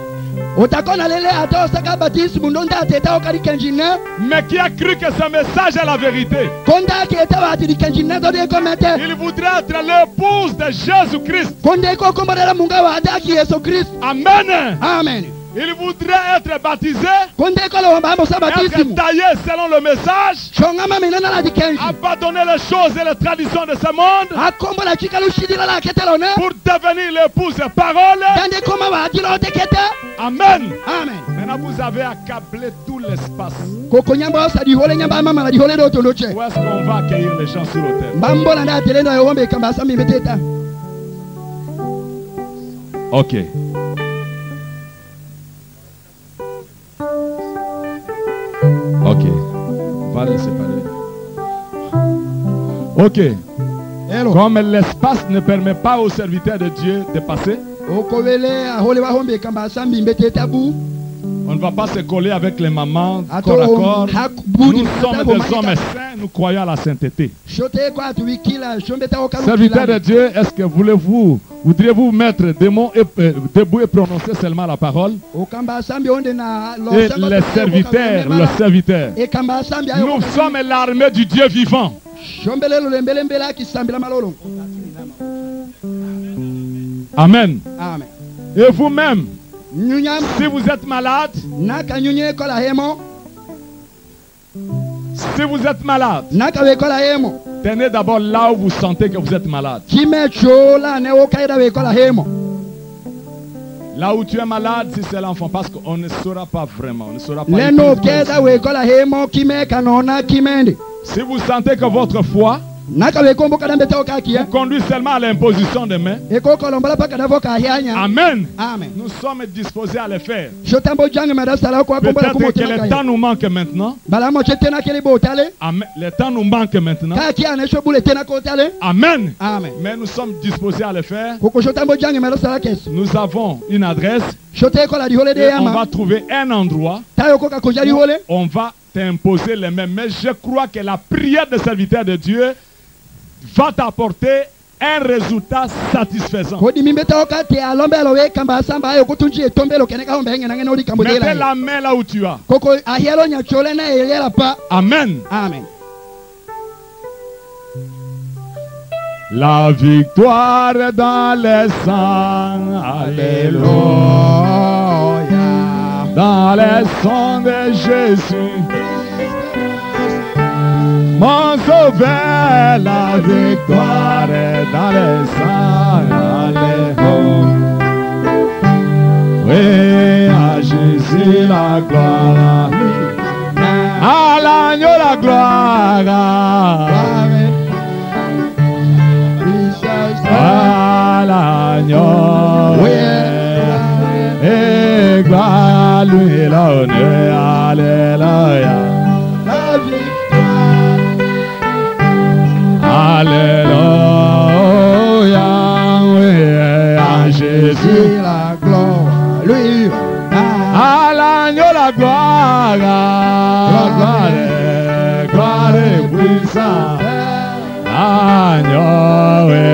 mais qui a cru que ce message est la vérité. Il voudrait être l'épouse de Jésus-Christ. Amen. Amen. Il voudrait être baptisé, être taillé selon le message, abandonner les choses et les traditions de ce monde pour devenir l'épouse de parole. Amen. Amen. Maintenant vous avez accablé tout l'espace. Où est-ce qu'on va accueillir les gens sur l'autel? Ok. Ok, on va le séparer. Ok. Comme l'espace ne permet pas aux serviteurs de Dieu de passer, on ne va pas se coller avec les mamans corps à corps. Nous sommes des hommes saints, nous croyons à la sainteté. Serviteurs de Dieu, est-ce que voudriez-vous mettre debout et prononcer seulement la parole? Et les serviteurs, nous sommes l'armée du Dieu vivant. Amen. Amen. Et vous-même, si vous êtes malade, tenez d'abord là où vous sentez que vous êtes malade. Là où tu es malade, si c'est l'enfant, parce qu'on ne saura pas vraiment. On ne saura pas. Si vous sentez que votre foi Vous conduit seulement à l'imposition des mains. Amen. Nous sommes disposés à le faire. Peut-être que le temps nous manque maintenant. Amen. Le temps nous manque maintenant. Amen. Mais nous sommes disposés à le faire. Nous avons une adresse. Et on va trouver un endroit. On va t'imposer les mains. Mais je crois que la prière des serviteurs de Dieu va t'apporter un résultat satisfaisant. Mettez la main là où tu as. Amen. La victoire est dans les sangs. Alléluia. Dans les sangs de Jésus. Mon sauveur, la victoire est dans les sangs. Alléluia. Oui, à Jésus la gloire. À l'agneau la gloire. À l'agneau. Et gloire à lui l'honneur. Alléluia. Alléluia, oui, à Jésus la gloire, lui, à l'agneau la gloire, gloire et puissance, l'agneau, oui,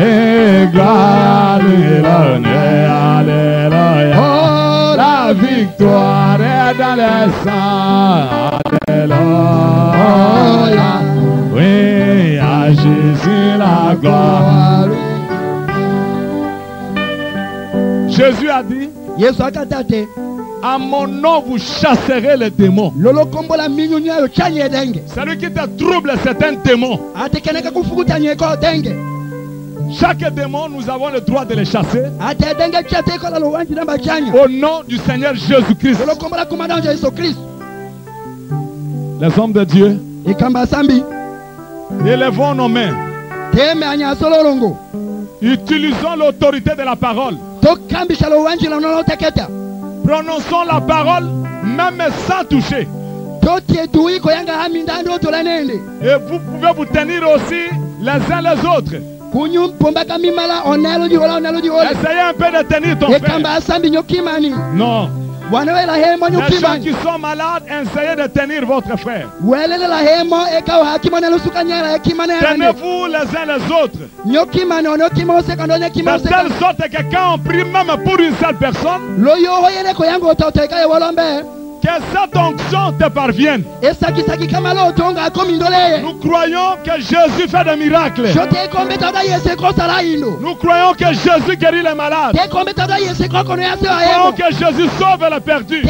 et gloire lui l'honneur, alléluia, oh, la victoire est dans les sangs, alléluia. Oui, à Jésus la gloire. Jésus a dit, à mon nom vous chasserez les démons. Celui qui te trouble, c'est un démon. Chaque démon, nous avons le droit de les chasser. Au nom du Seigneur Jésus-Christ. Les hommes de Dieu, élevons nos mains. Utilisons l'autorité de la parole. Prononçons la parole même sans toucher. Et vous pouvez vous tenir aussi les uns les autres. Essayez un peu de tenir ton frère. Non. Les gens qui sont malades, essayez de tenir votre frère. Tenez-vous les uns les autres. De telle sorte que quand on prie même pour une seule personne, que cette onction te parvienne. Nous croyons que Jésus fait des miracles. Nous croyons que Jésus guérit les malades. Nous croyons que Jésus sauve les perdus.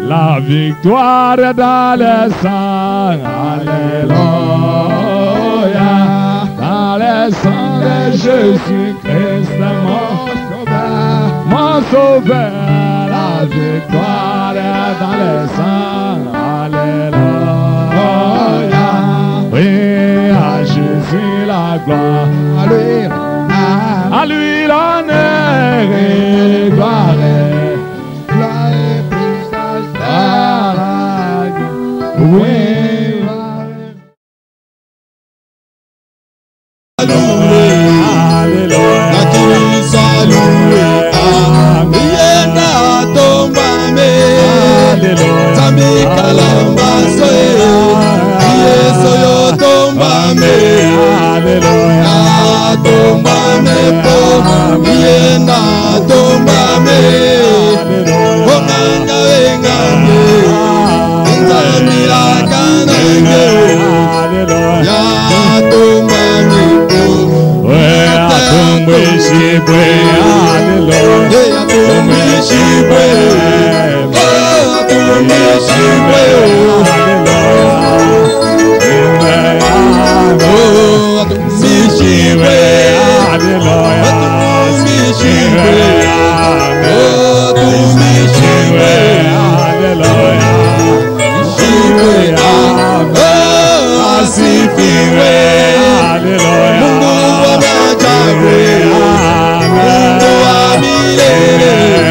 La victoire est dans les sangs. Alléluia. Dans les sangs de Jésus-Christ, mon sauveur. La victoire est dans les sangs, alléluia. Oui, à Jésus la gloire, à lui l'honneur et gloire, oui. asifiwe. Mungu wa maajabu, Mungu wa milele.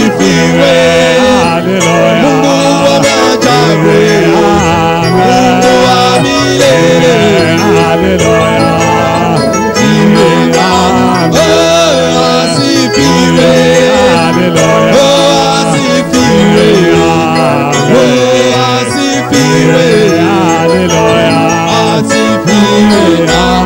Asifiwe. Hallelujah.